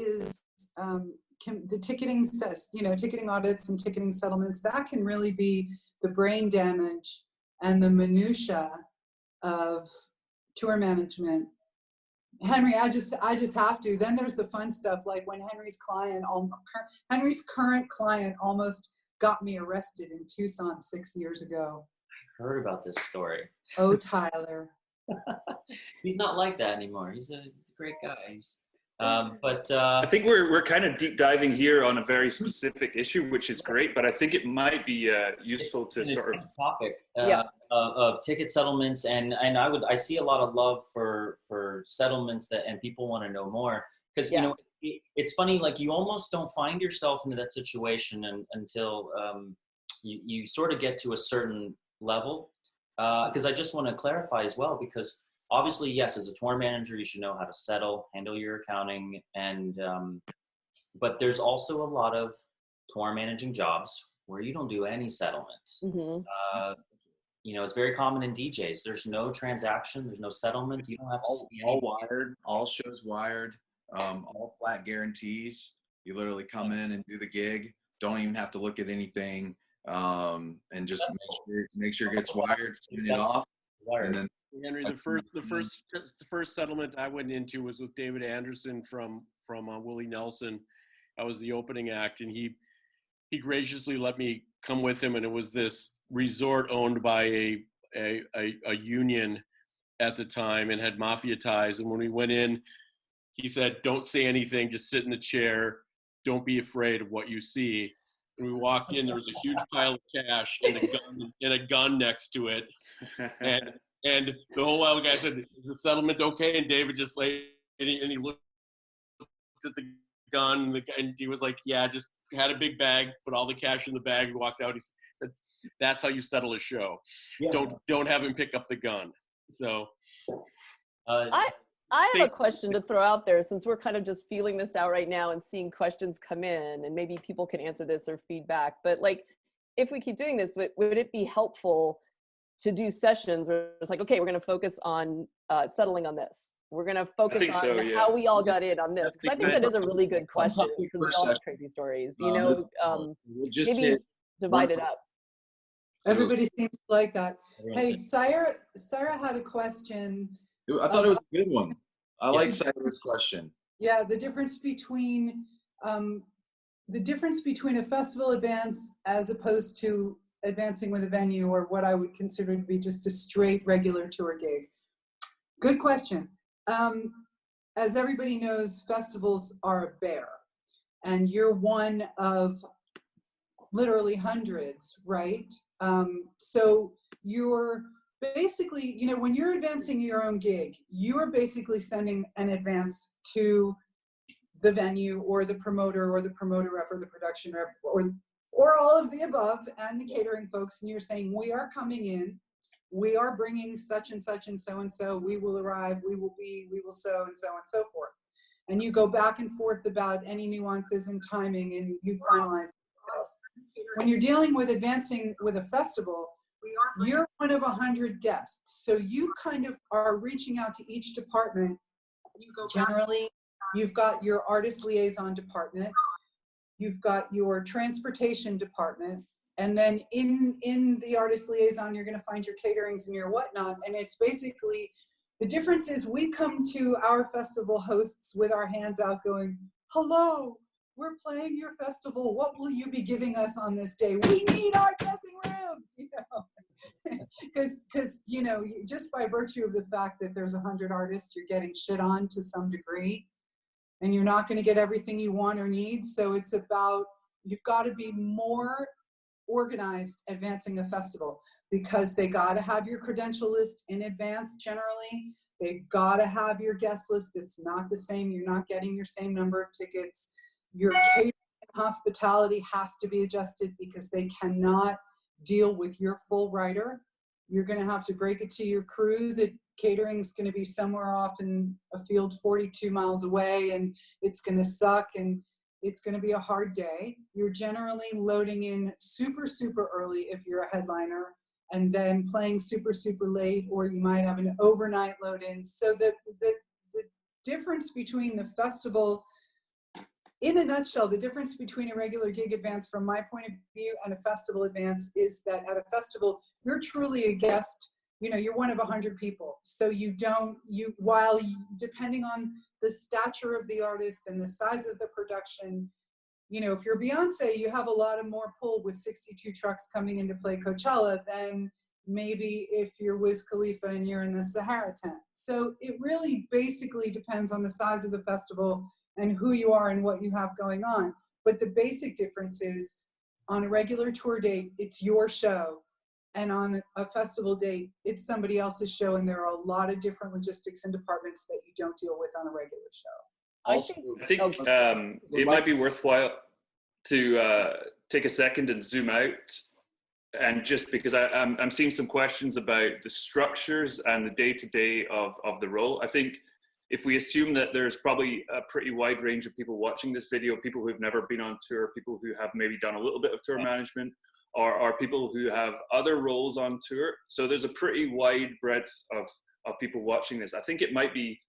S4: the ticketing says, ticketing audits and ticketing settlements, that can really be the brain damage and the minutia of tour management. Henry, I just have to. Then there's the fun stuff, like when Henry's current client almost got me arrested in Tucson 6 years ago.
S2: Heard about this story.
S4: Oh, Tyler.
S2: He's not like that anymore. He's a great guy.
S6: I think we're kind of deep diving here on a very specific issue, which is great, but I think it might be useful to sort of
S2: topic of ticket settlements, and I see a lot of love for settlements and people want to know more, because it's funny, you almost don't find yourself into that situation until you sort of get to a certain level, because I just want to clarify as well, because obviously, yes, as a tour manager, you should know how to settle, handle your accounting, and but there's also a lot of tour managing jobs where you don't do any settlement.
S5: Mm-hmm.
S2: It's very common in DJs. There's no transaction, there's no settlement. You don't have to see
S1: all wired, all shows wired, all flat guarantees. You literally come in and do the gig. Don't even have to look at anything. And just make sure it gets wired, send it off, and then
S3: Henry, the first settlement I went into was with David Anderson from Willie Nelson. I was the opening act, and he graciously let me come with him, and it was this resort owned by a union at the time and had mafia ties. And when we went in, he said, "Don't say anything, just sit in the chair. Don't be afraid of what you see." And we walked in, there was a huge pile of cash and a gun next to it. And the whole while the guy said, "Is the settlement okay?" And David just laid, and he looked at the gun, and he was like, "Yeah," just had a big bag, put all the cash in the bag, and walked out. He said, "That's how you settle a show. Yeah. Don't have him pick up the gun." So
S5: I have a question to throw out there, since we're kind of just feeling this out right now and seeing questions come in, and maybe people can answer this or feedback. But like, if we keep doing this, would it be helpful to do sessions where it's like, okay, we're going to focus on settling on this. We're going to focus on
S6: so, yeah.
S5: how we all got in on this. Because I think that is a really good question,
S1: topic
S5: because
S1: per
S5: we all have
S1: session.
S5: crazy stories. You know,
S1: We'll just
S5: maybe
S1: hit
S5: divide
S1: one-
S5: it up.
S4: Everybody seems to like that.
S2: Everyone
S4: Hey, Sarah had a question.
S1: I thought it was a good one. I
S2: Yeah.
S1: like Cyber's question.
S4: Yeah, the difference between a festival advance as opposed to advancing with a venue, or what I would consider to be just a straight regular tour gig. Good question. As everybody knows, festivals are a bear, and you're one of literally hundreds, right? So you're basically, you know, when you're advancing your own gig, you are basically sending an advance to the venue or the promoter rep or the production rep or all of the above and the catering folks, and you're saying, we are coming in, we are bringing such and such and so, we will arrive, we will so and so forth. And you go back and forth about any nuances and timing, and you finalize. When you're dealing with advancing with a festival, you're one of 100 guests. So you kind of are reaching out to each department. Generally, you've got your artist liaison department, you've got your transportation department, and then in the artist liaison, you're going to find your caterings and your whatnot. And it's basically, the difference is we come to our festival hosts with our hands out going, hello, we're playing your festival. What will you be giving us on this day? We need our dressing rooms, you know, because, you know, just by virtue of the fact that there's 100 artists, you're getting shit on to some degree, and you're not going to get everything you want or need. So it's about, you've got to be more organized advancing a festival, because they got to have your credential list in advance. Generally, they got to have your guest list. It's not the same. You're not getting your same number of tickets. Your catering and hospitality has to be adjusted, because they cannot deal with your full rider. You're going to have to break it to your crew that catering is going to be somewhere off in a field 42 miles away, and it's going to suck, and it's going to be a hard day. You're generally loading in super, super early if you're a headliner, and then playing super, super late, or you might have an overnight load in. So the difference between the festival, in a nutshell, the difference between a regular gig advance from my point of view and a festival advance is that at a festival, you're truly a guest. You know, you're one of 100 people. So depending on the stature of the artist and the size of the production, you know, if you're Beyonce, you have a lot of more pull with 62 trucks coming in to play Coachella than maybe if you're Wiz Khalifa and you're in the Sahara tent. So it really basically depends on the size of the festival and who you are and what you have going on. But the basic difference is, on a regular tour date, it's your show. And on a festival date, it's somebody else's show. And there are a lot of different logistics and departments that you don't deal with on a regular show.
S1: Also,
S6: I think it might be worthwhile to take a second and zoom out. And just because I'm seeing some questions about the structures and the day-to-day of the role. I think if we assume that there's probably a pretty wide range of people watching this video, people who've never been on tour, people who have maybe done a little bit of tour management, or people who have other roles on tour. So there's a pretty wide breadth of people watching this. I think it might be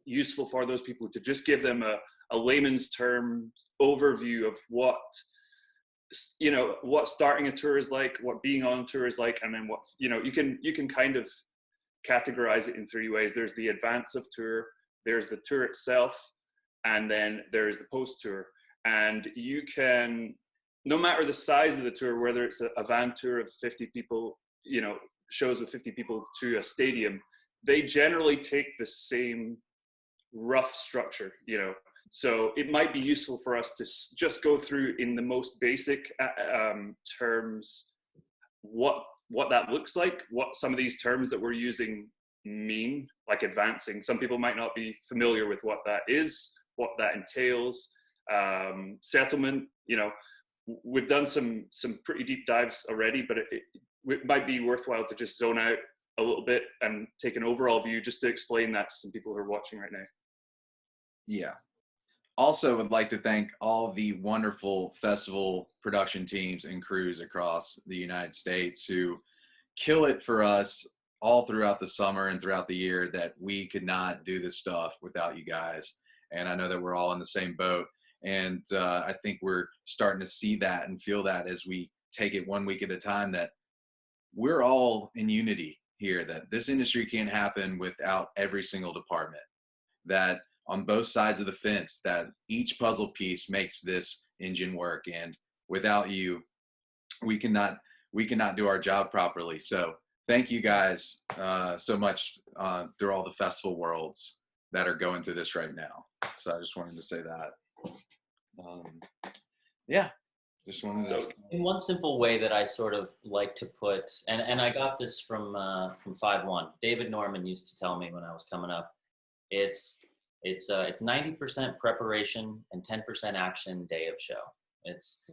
S6: useful for those people to just give them a layman's term overview of what, you know, what starting a tour is like, what being on tour is like, and then what, you know, you can kind of categorize it in three ways. There's the advance of tour, there's the tour itself, and then there's the post-tour. And you can, no matter the size of the tour, whether it's a van tour of 50 people, you know, shows with 50 people to a stadium, they generally take the same rough structure, you know. So it might be useful for us to just go through in the most basic terms what that looks like, what some of these terms that we're using mean, like advancing. Some people might not be familiar with what that is, what that entails. Settlement, you know, we've done some pretty deep dives already, but it might be worthwhile to just zone out a little bit and take an overall view just to explain that to some people who are watching right now.
S1: Yeah. Also would like to thank all the wonderful festival production teams and crews across the United States who kill it for us all throughout the summer and throughout the year, that we could not do this stuff without you guys. And I know that we're all in the same boat. And I think we're starting to see that and feel that as we take it one week at a time, that we're all in unity here, that this industry can't happen without every single department, that on both sides of the fence, that each puzzle piece makes this engine work. And without you, we cannot do our job properly. So thank you guys so much through all the festival worlds that are going through this right now. So I just wanted to say that. Yeah, just wanted to.
S2: In one simple way that I sort of like to put, and I got this from 5-1. David Norman used to tell me when I was coming up, it's 90% preparation and 10% action day of show.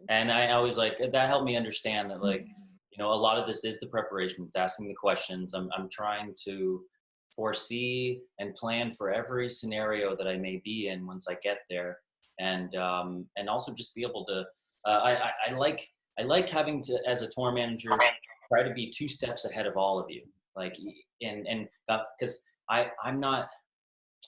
S2: And I always like that helped me understand that, like, you know, a lot of this is the preparation. It's asking the questions. I'm trying to foresee and plan for every scenario that I may be in once I get there, and also just be able to. I like having to, as a tour manager, try to be 2 steps ahead of all of you. Like, and because I'm not.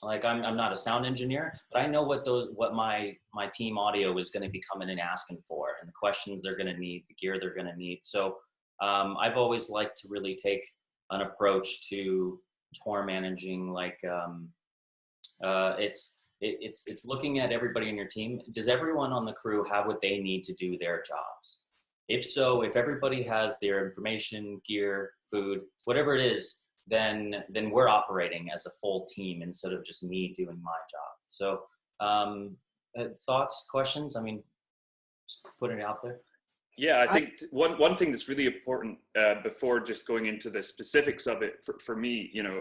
S2: Like I'm not a sound engineer, but I know what my team audio is going to be coming and asking for, and the questions they're going to need, the gear they're going to need. So I've always liked to really take an approach to tour managing, like it's looking at everybody in your team. Does everyone on the crew have what they need to do their jobs? If so, if everybody has their information, gear, food, whatever it is, then we're operating as a full team instead of just me doing my job. So thoughts, questions? I mean, just putting it out there.
S6: Yeah, I think one thing that's really important before just going into the specifics of it, for me, you know,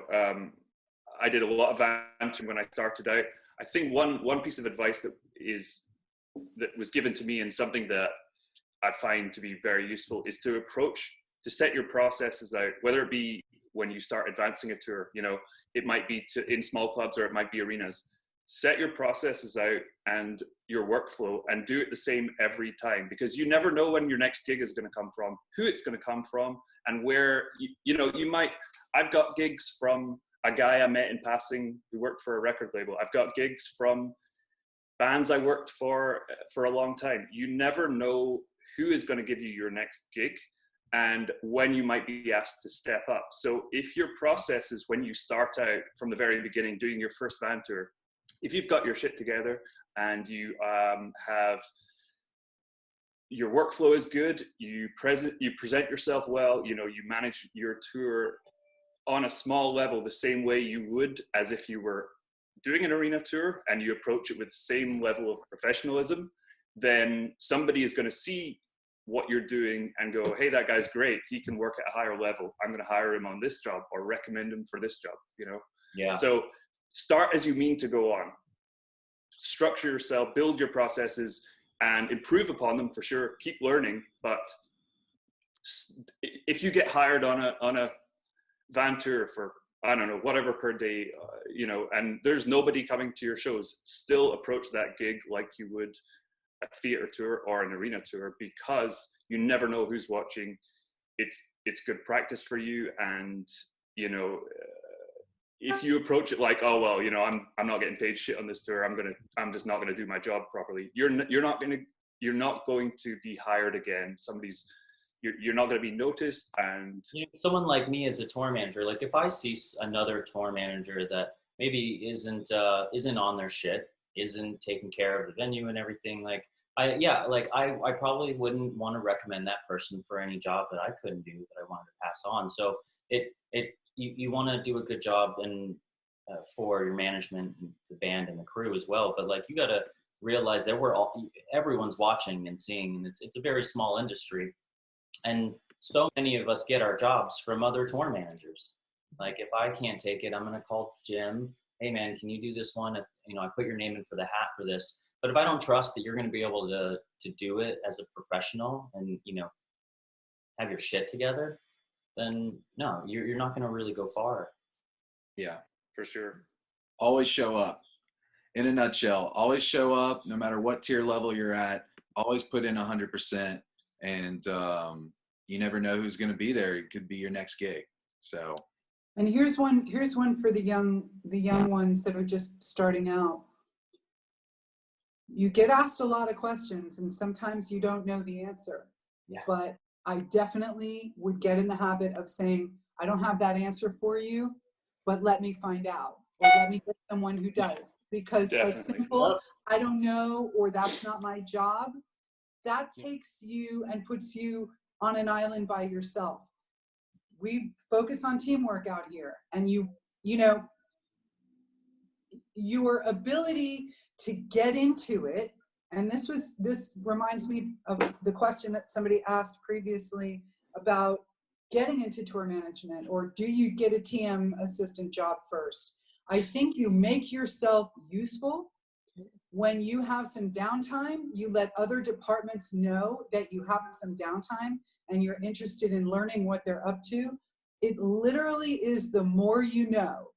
S6: I did a lot of vanting when I started out. I think one piece of advice that was given to me, and something that I find to be very useful, is to set your processes out, whether it be when you start advancing a tour, you know, it might be in small clubs or it might be arenas. Set your processes out and your workflow and do it the same every time, because you never know when your next gig is going to come from, who it's going to come from, and where, you know, you might. I've got gigs from a guy I met in passing who worked for a record label. I've got gigs from bands I worked for a long time. You never know who is going to give you your next gig and when you might be asked to step up. So if your process is, when you start out from the very beginning doing your first van tour, if you've got your shit together and you have your workflow is good, you present yourself well, you know, you manage your tour on a small level the same way you would as if you were doing an arena tour, and you approach it with the same level of professionalism, then somebody is going to see what you're doing and go, hey, that guy's great, he can work at a higher level, I'm going to hire him on this job or recommend him for this job, you know.
S2: Yeah.
S6: So start as you mean to go on. Structure yourself, build your processes, and improve upon them for sure. Keep learning, but if you get hired on a van tour for, I don't know, whatever per day, you know, and there's nobody coming to your shows, still approach that gig like you would a theater tour or an arena tour, because you never know who's watching. It's good practice for you, and you know, if you approach it like, oh well, you know, I'm not getting paid shit on this tour, I'm just not gonna do my job properly, you're not going to be hired again. You're not going to be noticed. And
S2: you know, someone like me as a tour manager, like if I see another tour manager that maybe isn't on their shit, isn't taking care of the venue and everything, like I probably wouldn't want to recommend that person for any job that I couldn't do, that I wanted to pass on. So you want to do a good job and for your management, and the band and the crew as well. But like, you got to realize that everyone's watching and seeing, and it's a very small industry. And so many of us get our jobs from other tour managers. Like if I can't take it, I'm going to call Jim. Hey man, can you do this one? You know, I put your name in for the hat for this. But if I don't trust that you're going to be able to do it as a professional and, you know, have your shit together, then no, you're not going to really go far.
S1: Yeah.
S6: For sure.
S1: Always show up. In a nutshell, always show up, no matter what tier level you're at. Always put in 100%, and you never know who's going to be there. It could be your next gig. So.
S4: And here's one for the young ones that are just starting out. You get asked a lot of questions, and sometimes you don't know the answer.
S2: Yeah.
S4: But I definitely would get in the habit of saying, I don't have that answer for you, but let me find out, or let me get someone who does. Because
S6: Definitely.
S4: a simple, I don't know, or that's not my job, that takes you and puts you on an island by yourself. We focus on teamwork out here, and you know, your ability to get into it. And this reminds me of the question that somebody asked previously about getting into tour management, or do you get a TM assistant job first? I think you make yourself useful when you have some downtime. You let other departments know that you have some downtime and you're interested in learning what they're up to. It literally is the more you know.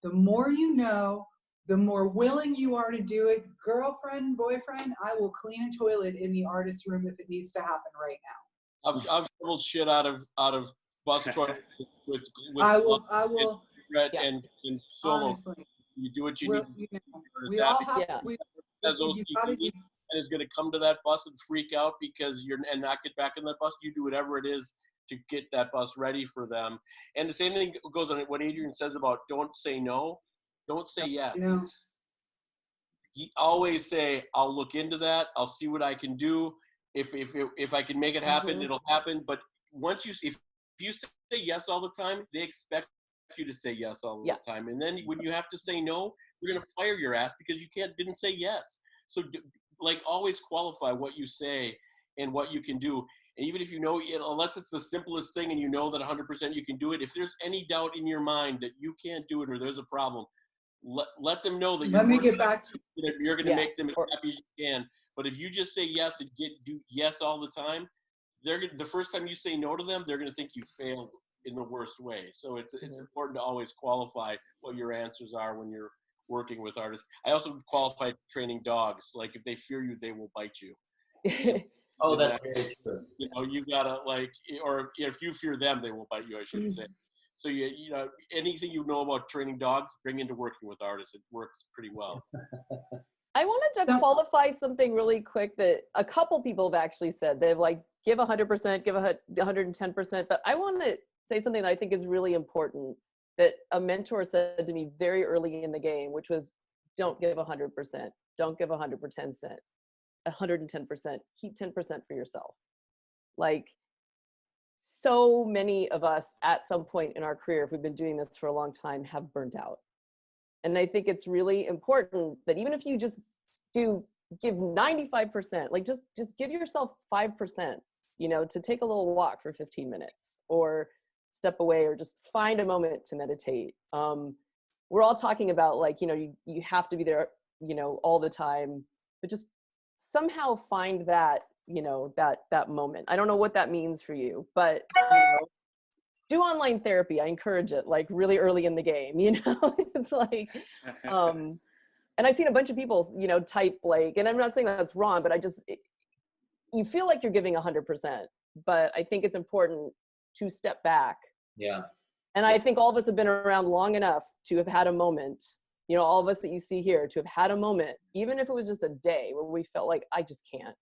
S4: The more you know, the more willing you are to do it. Girlfriend, boyfriend, I will clean a toilet in the artist's room if it needs to happen right now.
S3: I've shoveled shit out of bus toilets with
S4: I will
S3: and solo.
S4: honestly.
S3: You do what you need.
S4: We all have.
S5: Yeah.
S3: As OCD and is going to come to that bus and freak out because and not get back in that bus. You do whatever it is to get that bus ready for them. And the same thing goes on what Adrian says about don't say no, don't say yes.
S4: You know,
S3: He always say, I'll look into that. I'll see what I can do. If I can make it happen, it'll happen. But once if you say yes all the time, they expect you to say yes all the time. And then when you have to say no, they're going to fire your ass because you didn't say yes. So like always qualify what you say and what you can do. And even if you know, unless it's the simplest thing and you know that 100% you can do it, if there's any doubt in your mind that you can't do it or there's a problem, let them know that
S4: let me get back to
S3: you're going to make them as happy as you can. But if you just say yes and do yes all the time, the first time you say no to them, they're going to think you failed in the worst way. So it's important to always qualify what your answers are when you're working with artists. I also qualify training dogs. Like if they fear you, they will bite you.
S2: Oh, that's very true.
S3: You know, you gotta or if you fear them, they will bite you, I should say. So you know, anything you know about training dogs, bring into working with artists. It works pretty well.
S5: I wanted to qualify something really quick that a couple people have actually said. They've like, give 100%, give 110%. But I want to say something that I think is really important that a mentor said to me very early in the game, which was, don't give 100%. Don't give 110%. Keep 10% for yourself. Like, so many of us at some point in our career, if we've been doing this for a long time, have burnt out. And I think it's really important that even if you just give 95%, like just give yourself 5%, you know, to take a little walk for 15 minutes or step away or just find a moment to meditate. We're all talking about like, you know, you have to be there, you know, all the time, but just somehow find that, you know, that moment. I don't know what that means for you, but you know, do online therapy. I encourage it like really early in the game, you know. It's like and I've seen a bunch of people, you know, type like, and I'm not saying that's wrong, but you feel like you're giving 100%, but I think it's important to step back.
S2: Yeah.
S5: And I think all of us have been around long enough to have had a moment, you know, all of us that you see here, to have had a moment, even if it was just a day where we felt like, I just can't.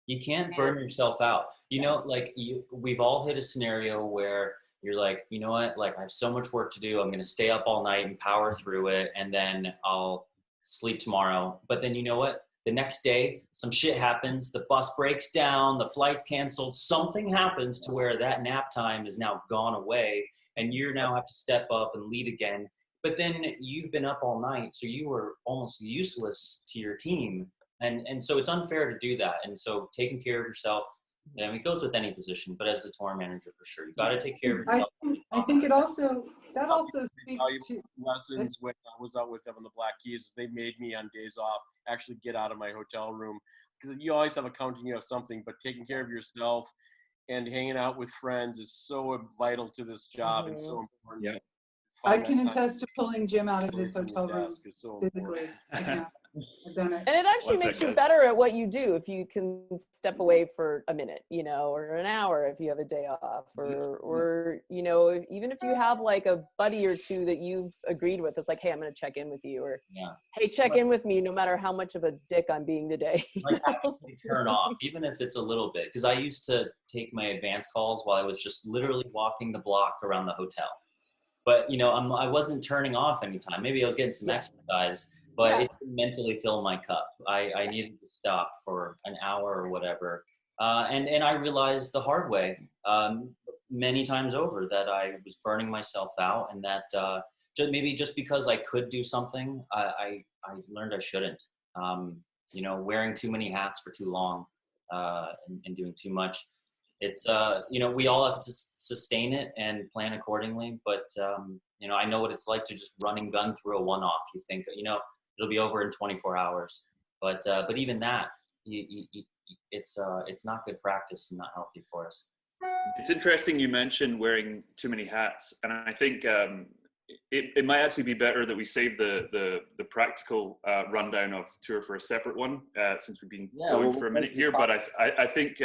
S2: You can't burn yourself out. You know, like we've all hit a scenario where you're like, you know what, like I have so much work to do. I'm going to stay up all night and power through it. And then I'll sleep tomorrow. But then you know what? The next day, some shit happens. The bus breaks down. The flight's canceled. Something happens to where that nap time is now gone away. And you now have to step up and lead again. But then you've been up all night. So you were almost useless to your team. And so it's unfair to do that. And so taking care of yourself, I mean, it goes with any position, but as a tour manager, for sure, you got to take care of yourself.
S4: I think that also speaks to
S3: lessons when I was out with them on the Black Keys. They made me on days off actually get out of my hotel room, because you always have accounting, you have something, but taking care of yourself and hanging out with friends is so vital to this job and so important.
S1: Yeah.
S4: I
S3: Find
S4: can
S3: that time
S4: attest to pulling Jim out of
S3: away
S4: this
S3: from your
S4: hotel room
S3: desk is so
S4: physically.
S3: important.
S4: I've done it.
S5: And it actually
S6: One sec,
S5: makes you
S6: guys.
S5: better at what you do if you can step away for a minute, you know, or an hour if you have a day off, or you know, even if you have like a buddy or two that you've agreed with, it's like, hey, I'm going to check in with you, or hey, check in with me, no matter how much of a dick I'm being today.
S2: Like actually turn off, even if it's a little bit. Because I used to take my advance calls while I was just literally walking the block around the hotel. But you know, I wasn't turning off anytime. Maybe I was getting some exercise, but it didn't mentally fill my cup. I needed to stop for an hour or whatever. And I realized the hard way many times over that I was burning myself out, and that maybe just because I could do something, I learned I shouldn't. You know, wearing too many hats for too long and doing too much. It's, you know, we all have to sustain it and plan accordingly. But, you know, I know what it's like to just run and gun through a one-off. You think, you know, it'll be over in 24 hours. But even that, it's not good practice and not healthy for us.
S6: It's interesting you mentioned wearing too many hats. And I think it might actually be better that we save the practical rundown of tour for a separate one, since we've been going for a minute here. But I think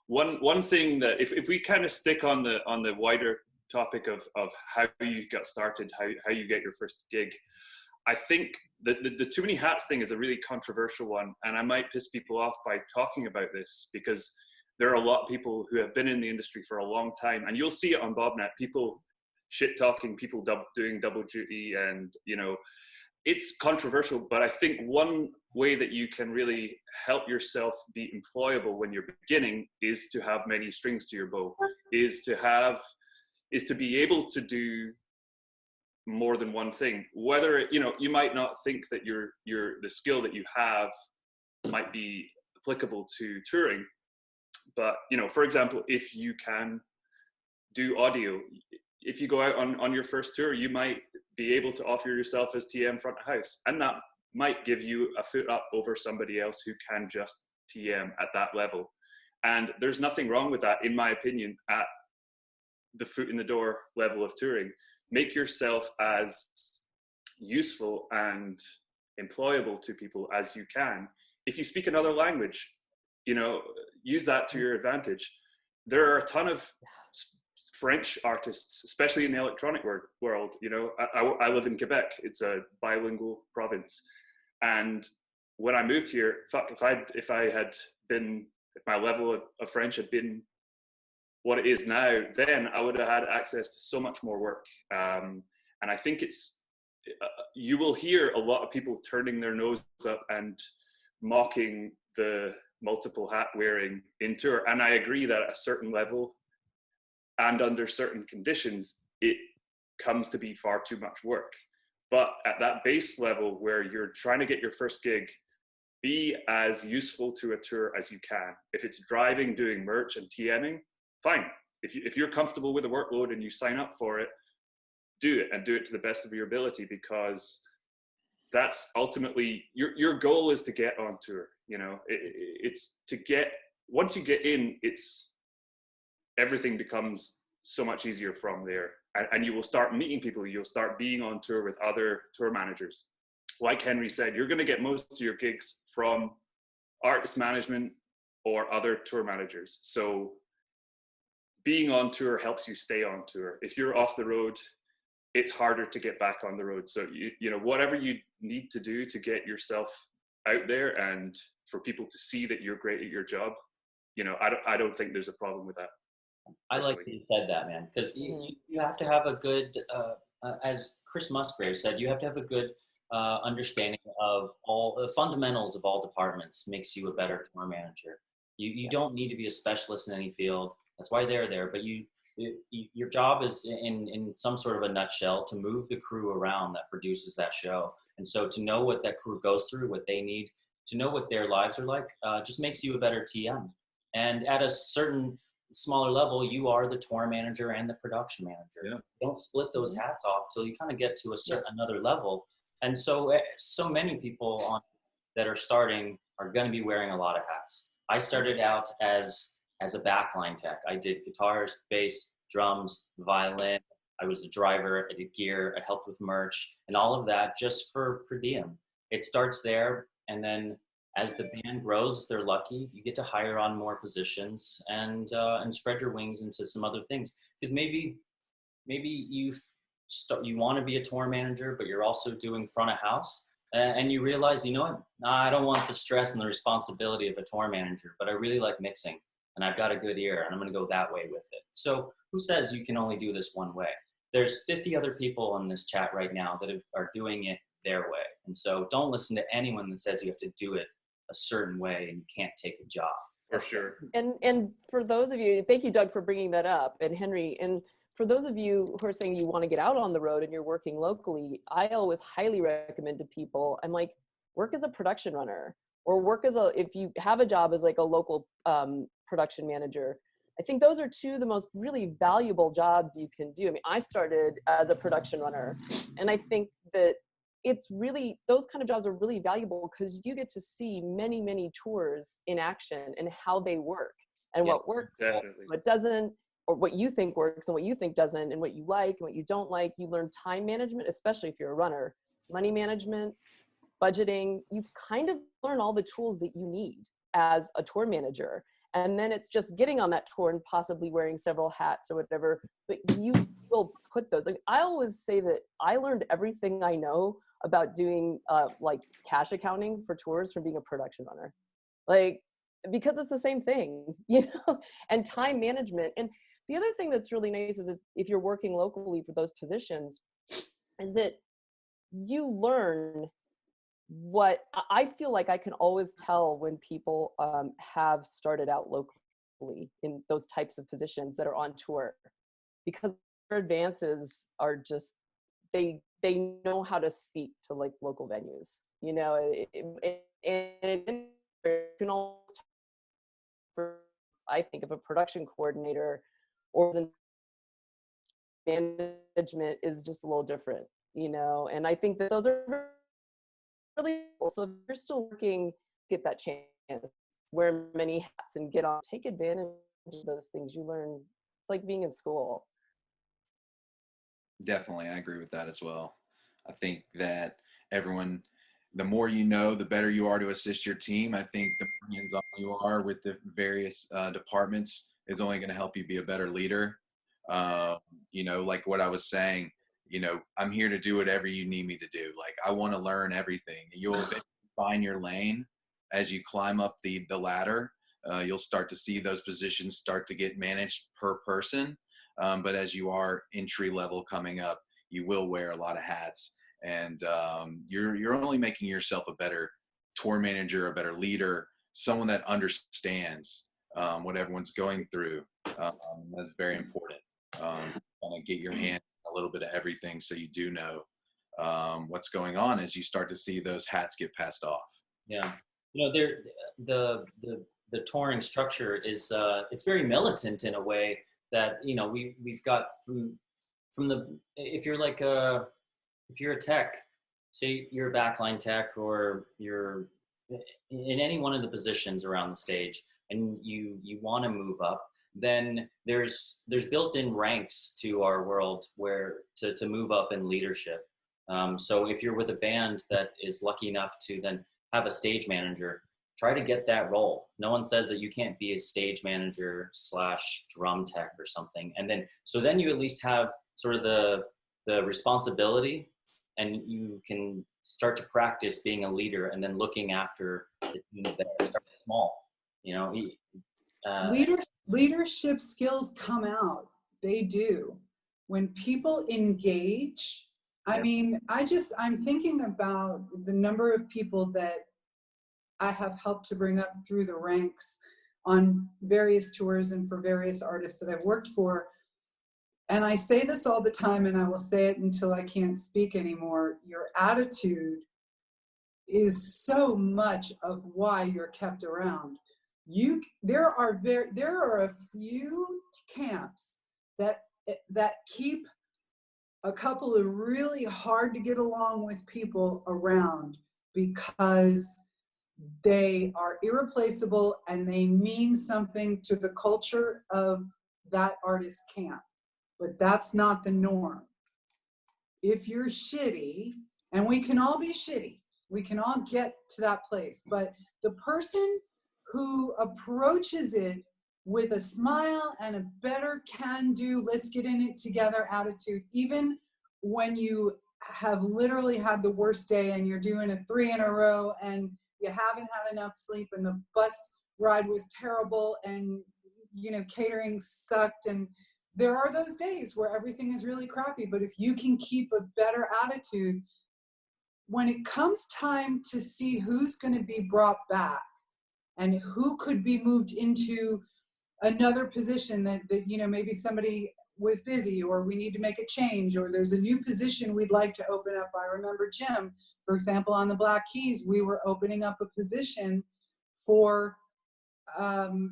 S6: one thing that if we kind of stick on the wider topic of how you got started, how you get your first gig, I think the too many hats thing is a really controversial one, and I might piss people off by talking about this, because there are a lot of people who have been in the industry for a long time, and you'll see it on BobNet, people shit talking, people doing double duty, and you know, it's controversial. But I think one way that you can really help yourself be employable when you're beginning is to have many strings to your bow, is to be able to do more than one thing. Whether, you know, you might not think that the skill that you have might be applicable to touring, but you know, for example, if you can do audio, if you go out on your first tour, you might be able to offer yourself as TM front of house, and that might give you a foot up over somebody else who can just TM at that level. And there's nothing wrong with that, in my opinion, at the foot in the door level of touring. Make yourself as useful and employable to people as you can. If you speak another language, you know, use that to your advantage. There are a ton of French artists, especially in the electronic world. You know, I live in Quebec. It's a bilingual province. And when I moved here, fuck, if my level of French had been what it is now, then I would have had access to so much more work. And I think you will hear a lot of people turning their nose up and mocking the multiple hat wearing in tour. And I agree that at a certain level and under certain conditions, it comes to be far too much work. But at that base level where you're trying to get your first gig, be as useful to a tour as you can. If it's driving, doing merch and TMing, fine. If you're comfortable with the workload and you sign up for it, do it, and do it to the best of your ability, because that's ultimately your goal is to get on tour. You know, it's to get, once you get in, everything becomes so much easier from there. And you will start meeting people. You'll start being on tour with other tour managers. Like Henry said, you're going to get most of your gigs from artist management or other tour managers. So being on tour helps you stay on tour. If you're off the road, it's harder to get back on the road. So you know, whatever you need to do to get yourself out there and for people to see that you're great at your job, you know, I don't think there's a problem with that.
S2: I like that you said that, man, because you have to have a good, as Chris Musgrave said, you have to have a good understanding of all the fundamentals of all departments. Makes you a better tour manager. You don't need to be a specialist in any field. That's why they're there. But your job is, in some sort of a nutshell, to move the crew around that produces that show. And so to know what that crew goes through, what they need, to know what their lives are like, just makes you a better TM. And at a certain smaller level, you are the tour manager and the production manager. Yeah. Don't split those hats off till you kind of get to a certain another level. And so many people that are starting are going to be wearing a lot of hats. I started out as as a backline tech. I did guitars, bass, drums, violin. I was a driver. I did gear. I helped with merch and all of that just for per diem. It starts there, and then as the band grows, if they're lucky, you get to hire on more positions and spread your wings into some other things. Because maybe you want to be a tour manager, but you're also doing front of house, and you realize, you know what? Nah, I don't want the stress and the responsibility of a tour manager, but I really like mixing, and I've got a good ear, and I'm going to go that way with it. So who says you can only do this one way? There's 50 other people in this chat right now that are doing it their way. And so don't listen to anyone that says you have to do it a certain way and you can't take a job.
S6: For sure.
S5: And for those of you, thank you, Doug, for bringing that up, and Henry, and for those of you who are saying you want to get out on the road and you're working locally, I always highly recommend to people, I'm like, work as a production runner, or work as if you have a job as like a local production manager. I think those are two of the most really valuable jobs you can do. I mean, I started as a production runner, and I think that it's really, those kind of jobs are really valuable because you get to see many, many tours in action and how they work, and what works,
S6: definitely.
S5: what doesn't, or what you think works and what you think doesn't, and what you like and what you don't like. You learn time management, especially if you're a runner, money management, budgeting. You kind of learn all the tools that you need as a tour manager. And then it's just getting on that tour and possibly wearing several hats or whatever, but you will put those. Like, I always say that I learned everything I know about doing like cash accounting for tours from being a production runner. Like, because it's the same thing, you know, and time management. And the other thing that's really nice is if you're working locally for those positions, is that you learn what I feel like I can always tell when people have started out locally in those types of positions that are on tour, because their advances are just, they know how to speak to like local venues, you know, and you can almost, I think, of a production coordinator or management is just a little different, you know, and I think that those are really cool. So if you're still working, get that chance, wear many hats and get on, take advantage of those things you learn. It's like being in school.
S1: Definitely, I agree with that as well. I think that everyone, the more you know, the better you are to assist your team. I think the more hands-on you are with the various departments is only going to help you be a better leader. You know, like what I was saying, you know, I'm here to do whatever you need me to do. Like, I want to learn everything. You'll eventually find your lane as you climb up the ladder. You'll start to see those positions start to get managed per person. But as you are entry level coming up, you will wear a lot of hats, and you're only making yourself a better tour manager, a better leader, someone that understands what everyone's going through. That's very important. Kind of get your hand in a little bit of everything, so you do know what's going on as you start to see those hats get passed off.
S2: Yeah, you know, the touring structure is it's very militant in a way that, you know, we've got from the, if you're like if you're a tech, say you're a backline tech, or you're in any one of the positions around the stage, and you want to move up, then there's built-in ranks to our world where to move up in leadership. So if you're with a band that is lucky enough to then have a stage manager, try to get that role. No one says that you can't be a stage manager / drum tech or something. And then, so then you at least have sort of the responsibility, and you can start to practice being a leader and then looking after the team that are small, you know.
S4: Leadership skills come out. They do. When people engage, I mean, I'm thinking about the number of people that I have helped to bring up through the ranks on various tours and for various artists that I've worked for. And I say this all the time, and I will say it until I can't speak anymore. Your attitude is so much of why you're kept around. There are a few camps that keep a couple of really hard to get along with people around, because they are irreplaceable and they mean something to the culture of that artist camp. But that's not the norm. If you're shitty, and we can all be shitty, we can all get to that place, but the person who approaches it with a smile and a better can-do, let's get in it together attitude, even when you have literally had the worst day and you're doing a 3 in a row and you haven't had enough sleep and the bus ride was terrible and catering sucked, and there are those days where everything is really crappy, but if you can keep a better attitude, when it comes time to see who's going to be brought back and who could be moved into another position that maybe somebody was busy, or we need to make a change, or there's a new position we'd like to open up. I remember Jim, for example, on the Black Keys, we were opening up a position for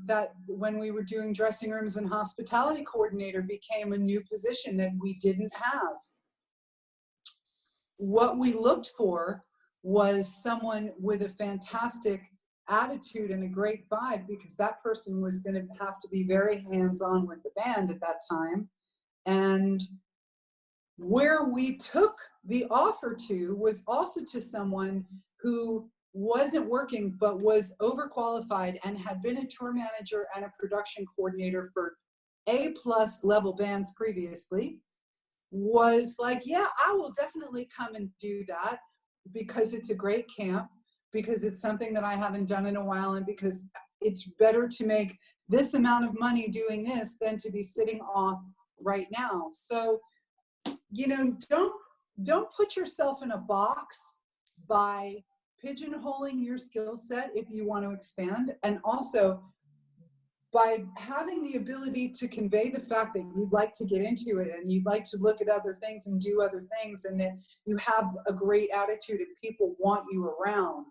S4: that when we were doing dressing rooms, and hospitality coordinator became a new position that we didn't have. What we looked for was someone with a fantastic attitude and a great vibe, because that person was going to have to be very hands-on with the band at that time. And where we took the offer to was also to someone who wasn't working but was overqualified and had been a tour manager and a production coordinator for A+ level bands previously, was like, yeah, I will definitely come and do that, because it's a great camp, because it's something that I haven't done in a while, and because it's better to make this amount of money doing this than to be sitting off right now. So, don't put yourself in a box by pigeonholing your skill set if you want to expand, and also by having the ability to convey the fact that you'd like to get into it and you'd like to look at other things and do other things, and that you have a great attitude and people want you around.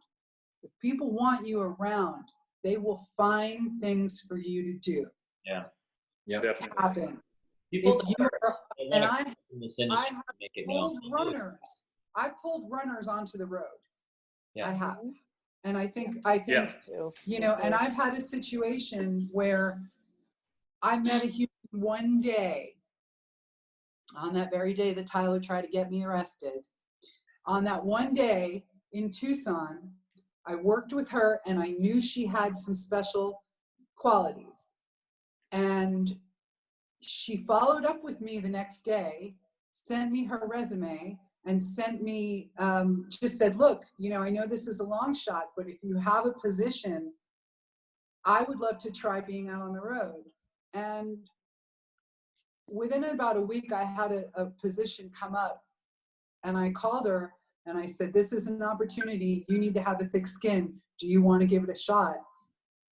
S4: If people want you around, they will find things for you to do.
S2: Yeah.
S1: Yeah.
S6: Definitely.
S4: Happen.
S2: People
S4: If you are, and I have
S2: make it
S4: pulled
S2: known.
S4: runners. I've pulled runners onto the road.
S2: Yeah.
S4: I have. And I think,
S6: Yeah.
S4: and I've had a situation where I met a human one day, on that very day that Tyler tried to get me arrested. On that one day in Tucson, I worked with her and I knew she had some special qualities. And she followed up with me the next day, sent me her resume, and sent me, just said, look, I know this is a long shot, but if you have a position, I would love to try being out on the road. And within about a week, I had a position come up, and I called her and I said, this is an opportunity. You need to have a thick skin. Do you want to give it a shot?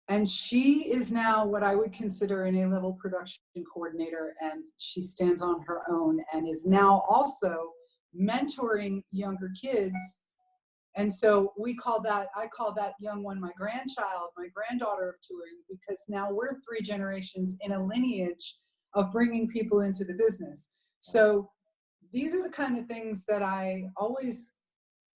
S4: And she is now what I would consider an A-level production coordinator, and she stands on her own and is now also mentoring younger kids. And so I call that young one my grandchild, my granddaughter of touring, because now we're 3 generations in a lineage of bringing people into the business. So these are the kind of things that I always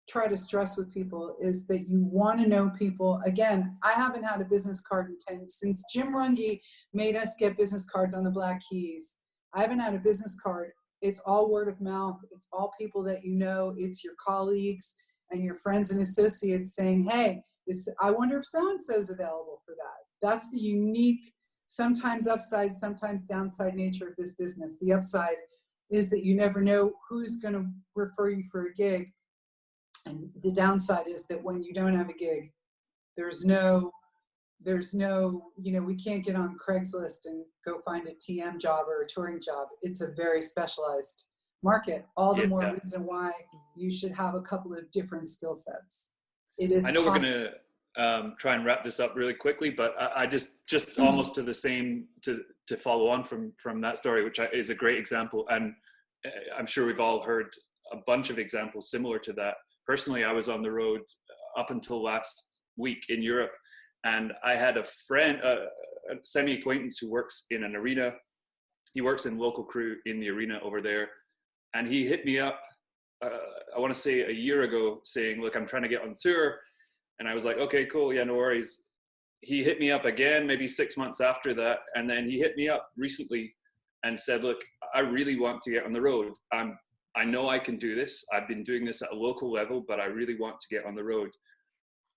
S4: try to stress with people, is that you want to know people. Again, I haven't had a business card since Jim Runge made us get business cards on the Black Keys. I haven't had a business card. It's all word of mouth. It's all people that you know. It's your colleagues and your friends and associates saying, hey, I wonder if so-and-so is available for that. That's the unique, sometimes upside, sometimes downside nature of this business. The upside is that you never know who's going to refer you for a gig. And the downside is that when you don't have a gig, there's no, we can't get on Craigslist and go find a TM job or a touring job. It's a very specialized market. All the more reason why you should have a couple of different skill sets. It is.
S6: I know we're going to try and wrap this up really quickly, but I just almost to the same, to follow on from that story, which is a great example. And I'm sure we've all heard a bunch of examples similar to that. Personally, I was on the road up until last week in Europe, and I had a friend, a semi-acquaintance who works in an arena. He works in local crew in the arena over there, and he hit me up, I want to say a year ago, saying, look, I'm trying to get on tour, And I was like, okay, cool. Yeah, no worries. He hit me up again, maybe 6 months after that. And then he hit me up recently and said, look, I really want to get on the road. I know I can do this. I've been doing this at a local level, but I really want to get on the road.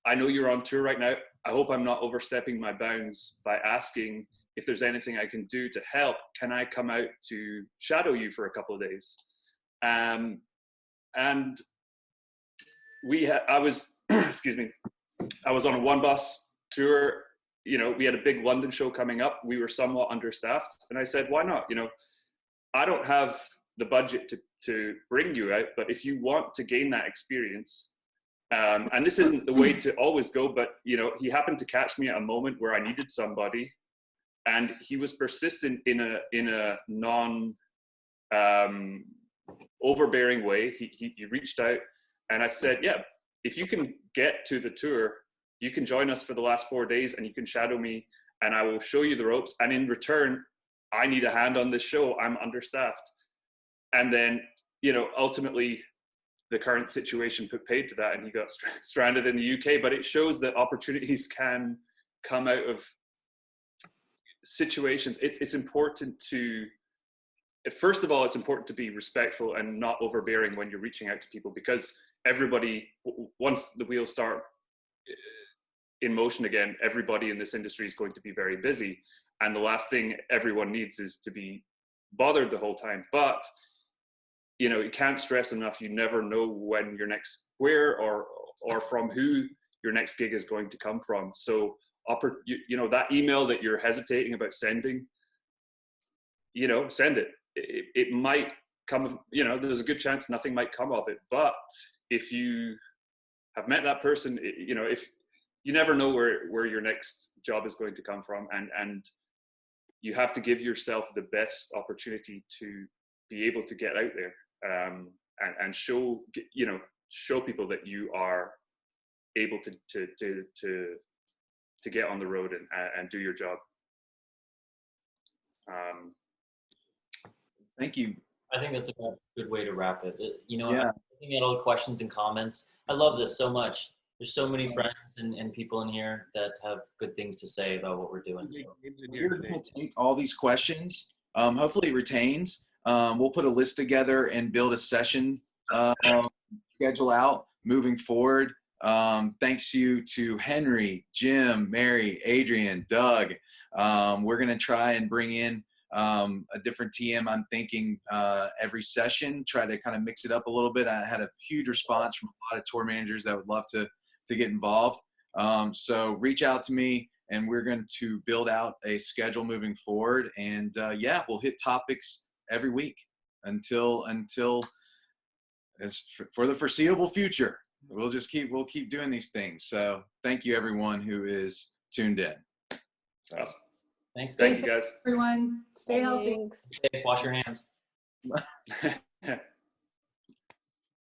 S6: I know you're on tour right now. I hope I'm not overstepping my bounds by asking if there's anything I can do to help. Can I come out to shadow you for a couple of days? And I was, excuse me, I was on a one bus tour. You know, we had a big London show coming up. We were somewhat understaffed. And I said, why not? You know, I don't have the budget to bring you out, but if you want to gain that experience, and this isn't the way to always go, but, you know, he happened to catch me at a moment where I needed somebody, and he was persistent in a non overbearing way. He reached out, and I said, yeah, if you can get to the tour, you can join us for the last 4 days and you can shadow me and I will show you the ropes. And in return, I need a hand on this show. I'm understaffed. And then, you know, ultimately the current situation put paid to that and he got stranded in the UK. But it shows that opportunities can come out of situations. It's important to, first of all, it's important to be respectful and not overbearing when you're reaching out to people, because everybody, once the wheels start in motion again, everybody in this industry is going to be very busy. And the last thing everyone needs is to be bothered the whole time. But, you know, you can't stress enough, you never know when your next, where or from who your next gig is going to come from. So, you know, that email that you're hesitating about sending, you know, send it. It might come, you know, there's a good chance nothing might come of it. But if you have met that person, you know, if you never know where your next job is going to come from, and you have to give yourself the best opportunity to be able to get out there and show, you know, show people that you are able to get on the road and do your job.
S1: Thank you.
S2: I think that's a good way to wrap it. You know,
S1: Yeah.
S2: I'm looking at all the questions and comments. I love this so much. There's so many friends and people in here that have good things to say about what we're doing. So
S1: We're going to take all these questions. Hopefully it retains. We'll put a list together and build a session schedule out moving forward. Thanks to Henry, Jim, Mary, Adrianne, Doug. We're going to try and bring in a different TM. I'm thinking every session, try to kind of mix it up a little bit. I had a huge response from a lot of tour managers that would love to get involved. So reach out to me and we're going to build out a schedule moving forward. And yeah, we'll hit topics every week until as for the foreseeable future. We'll keep doing these things. So thank you everyone who is tuned in.
S6: Awesome.
S2: thanks.
S6: Thank you guys.
S4: Everyone, stay healthy.
S5: Thanks.
S2: Wash your hands.